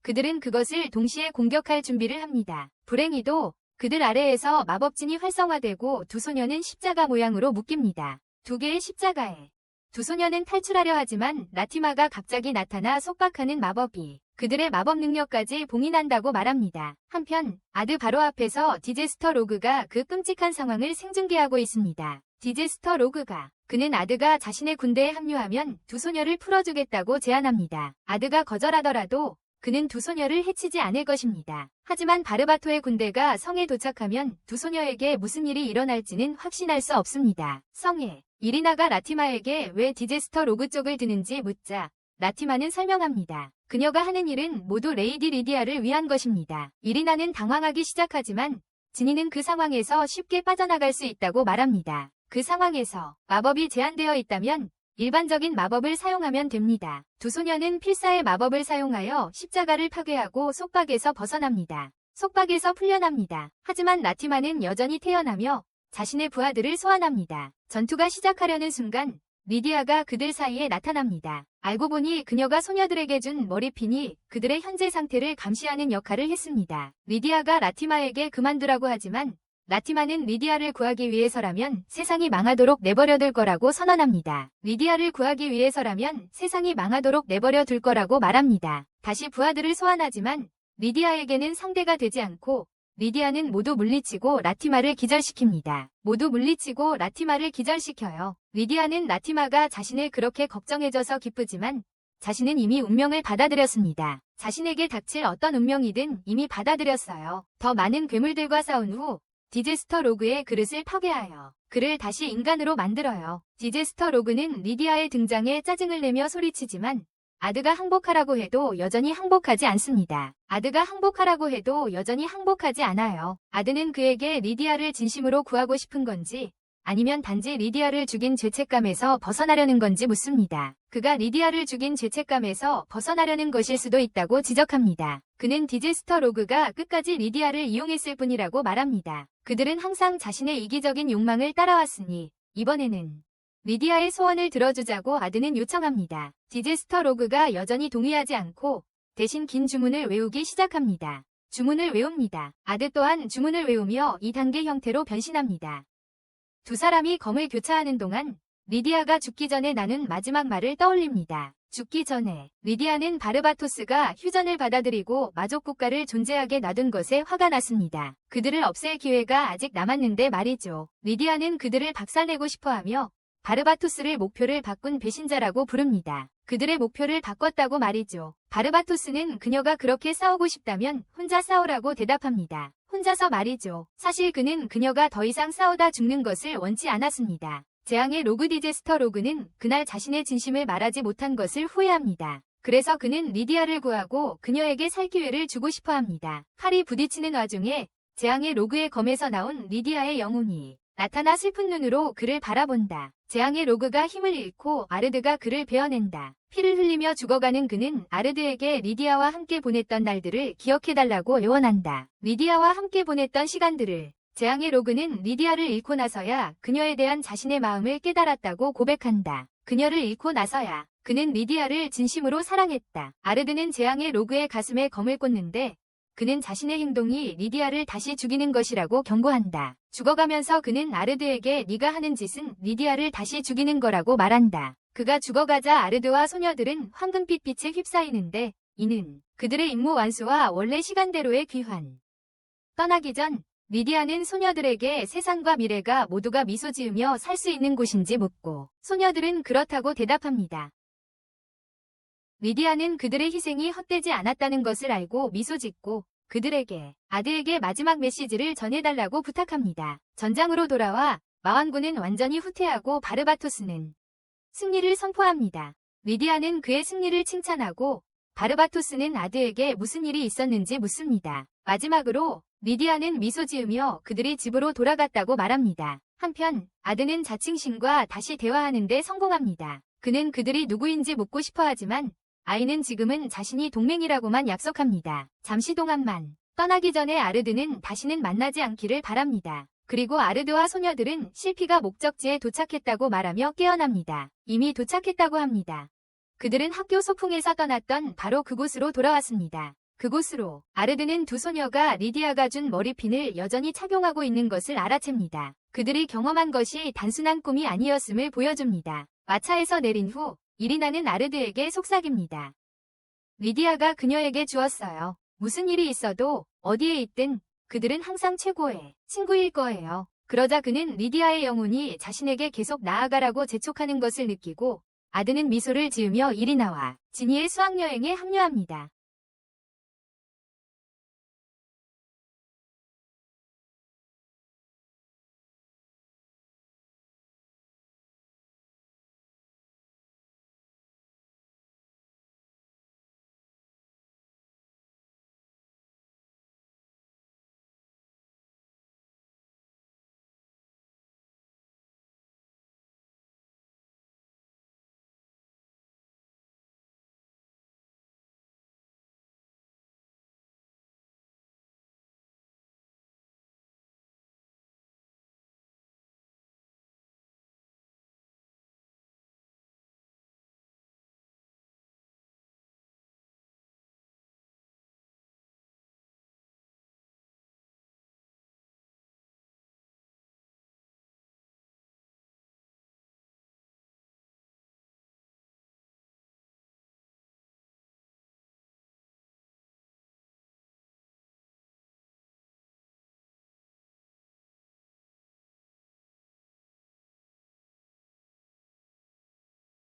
그들은 그것을 동시에 공격할 준비를 합니다. 불행히도 그들 아래에서 마법진이 활성화되고 두 소녀는 십자가 모양으로 묶입니다. 두 개의 십자가에 두 소녀는 탈출하려 하지만 라티마가 갑자기 나타나 속박하는 마법이 그들의 마법 능력까지 봉인한다고 말합니다. 한편 아드 바로 앞에서 디제스터 로그가 그 끔찍한 상황을 생중계하고 있습니다. 디제스터 로그가 그는 아드가 자신의 군대에 합류하면 두 소녀를 풀어주겠다고 제안합니다. 아드가 거절하더라도 그는 두 소녀를 해치지 않을 것입니다. 하지만 바르바토의 군대가 성에 도착하면 두 소녀에게 무슨 일이 일어날지는 확신할 수 없습니다. 성에 이리나가 라티마에게 왜 디제스터 로그 쪽을 드는지 묻자 라티마는 설명합니다. 그녀가 하는 일은 모두 레이디 리디아를 위한 것입니다. 이리나는 당황하기 시작하지만 지니는 그 상황에서 쉽게 빠져나갈 수 있다고 말합니다. 그 상황에서 마법이 제한되어 있다면 일반적인 마법을 사용하면 됩니다. 두 소녀는 필사의 마법을 사용하여 십자가를 파괴하고 속박에서 벗어납니다. 속박에서 풀려납니다. 하지만 라티마는 여전히 태어나며 자신의 부하들을 소환합니다. 전투가 시작하려는 순간 리디아가 그들 사이에 나타납니다. 알고 보니 그녀가 소녀들에게 준 머리핀이 그들의 현재 상태를 감시하는 역할을 했습니다. 리디아가 라티마에게 그만두라고 하지만 라티마는 리디아를 구하기 위해서라면 세상이 망하도록 내버려둘 거라고 선언합니다. 리디아를 구하기 위해서라면 세상이 망하도록 내버려둘 거라고 말합니다. 다시 부하들을 소환하지만 리디아에게는 상대가 되지 않고 리디아는 모두 물리치고 라티마를 기절시킵니다. 모두 물리치고 라티마를 기절시켜요. 리디아는 라티마가 자신을 그렇게 걱정해줘서 기쁘지만 자신은 이미 운명을 받아들였습니다. 자신에게 닥칠 어떤 운명이든 이미 받아들였어요. 더 많은 괴물들과 싸운 후 디제스터 로그의 그릇을 파괴하여 그를 다시 인간으로 만들어요. 디제스터 로그는 리디아의 등장에 짜증을 내며 소리치지만 아드가 항복하라고 해도 여전히 항복하지 않습니다. 아드가 항복하라고 해도 여전히 항복하지 않아요. 아드는 그에게 리디아를 진심으로 구하고 싶은 건지 아니면 단지 리디아를 죽인 죄책감에서 벗어나려는 건지 묻습니다. 그가 리디아를 죽인 죄책감에서 벗어나려는 것일 수도 있다고 지적합니다. 그는 디제스터 로그가 끝까지 리디아를 이용했을 뿐이라고 말합니다. 그들은 항상 자신의 이기적인 욕망을 따라왔으니 이번에는 리디아의 소원을 들어주자고 아드는 요청합니다. 디제스터 로그가 여전히 동의하지 않고 대신 긴 주문을 외우기 시작합니다. 주문을 외웁니다. 아드 또한 주문을 외우며 2단계 형태로 변신합니다. 두 사람이 검을 교차하는 동안 리디아가 죽기 전에 나눈 마지막 말을 떠올립니다. 죽기 전에 리디아는 바르바토스가 휴전을 받아들이고 마족 국가를 존재하게 놔둔 것에 화가 났습니다. 그들을 없앨 기회가 아직 남았는데 말이죠. 리디아는 그들을 박살내고 싶어하며 바르바토스를 목표를 바꾼 배신자라고 부릅니다. 그들의 목표를 바꿨다고 말이죠. 바르바토스는 그녀가 그렇게 싸우고 싶다면 혼자 싸우라고 대답합니다. 혼자서 말이죠. 사실 그는 그녀가 더 이상 싸우다 죽는 것을 원치 않았습니다. 재앙의 로그 디제스터 로그는 그날 자신의 진심을 말하지 못한 것을 후회합니다. 그래서 그는 리디아를 구하고 그녀에게 살 기회를 주고 싶어 합니다. 칼이 부딪히는 와중에 재앙의 로그의 검에서 나온 리디아의 영혼이 나타나 슬픈 눈으로 그를 바라본다. 재앙의 로그가 힘을 잃고 아르드가 그를 베어낸다. 피를 흘리며 죽어가는 그는 아르드에게 리디아와 함께 보냈던 날들을 기억해달라고 애원한다. 리디아와 함께 보냈던 시간들을. 재앙의 로그는 리디아를 잃고 나서야 그녀에 대한 자신의 마음을 깨달았다고 고백한다. 그녀를 잃고 나서야 그는 리디아를 진심으로 사랑했다. 아르드는 재앙의 로그의 가슴에 검을 꽂는데 그는 자신의 행동이 리디아를 다시 죽이는 것이라고 경고한다. 죽어가면서 그는 아르드에게 네가 하는 짓은 리디아를 다시 죽이는 거라고 말한다. 그가 죽어가자 아르드와 소녀들은 황금빛 빛에 휩싸이는데 이는 그들의 임무 완수와 원래 시간대로의 귀환. 떠나기 전 리디아는 소녀들에게 세상과 미래가 모두가 미소 지으며 살 수 있는 곳인지 묻고 소녀들은 그렇다고 대답합니다. 리디아는 그들의 희생이 헛되지 않았다는 것을 알고 미소 짓고 그들에게 아드에게 마지막 메시지를 전해달라고 부탁합니다. 전장으로 돌아와 마왕군은 완전히 후퇴하고 바르바토스는 승리를 선포합니다. 리디아는 그의 승리를 칭찬하고 바르바토스는 아드에게 무슨 일이 있었는지 묻습니다. 마지막으로 리디아는 미소 지으며 그들이 집으로 돌아갔다고 말합니다. 한편 아드는 자칭신과 다시 대화하는 데 성공합니다. 그는 그들이 누구인지 묻고 싶어하지만 아이는 지금은 자신이 동맹이라고만 약속합니다. 잠시 동안만. 떠나기 전에 아르드는 다시는 만나지 않기를 바랍니다. 그리고 아르드와 소녀들은 실피가 목적지에 도착했다고 말하며 깨어납니다. 이미 도착했다고 합니다. 그들은 학교 소풍에서 떠났던 바로 그곳으로 돌아왔습니다. 그곳으로 아르드는 두 소녀가 리디아가 준 머리핀을 여전히 착용하고 있는 것을 알아챕니다. 그들이 경험한 것이 단순한 꿈이 아니었음을 보여줍니다. 마차에서 내린 후 이리나는 아르드에게 속삭입니다. 리디아가 그녀에게 주었어요. 무슨 일이 있어도 어디에 있든 그들은 항상 최고의 친구일 거예요. 그러자 그는 리디아의 영혼이 자신에게 계속 나아가라고 재촉하는 것을 느끼고 아드는 미소를 지으며 이리나와 지니의 수학여행에 합류합니다.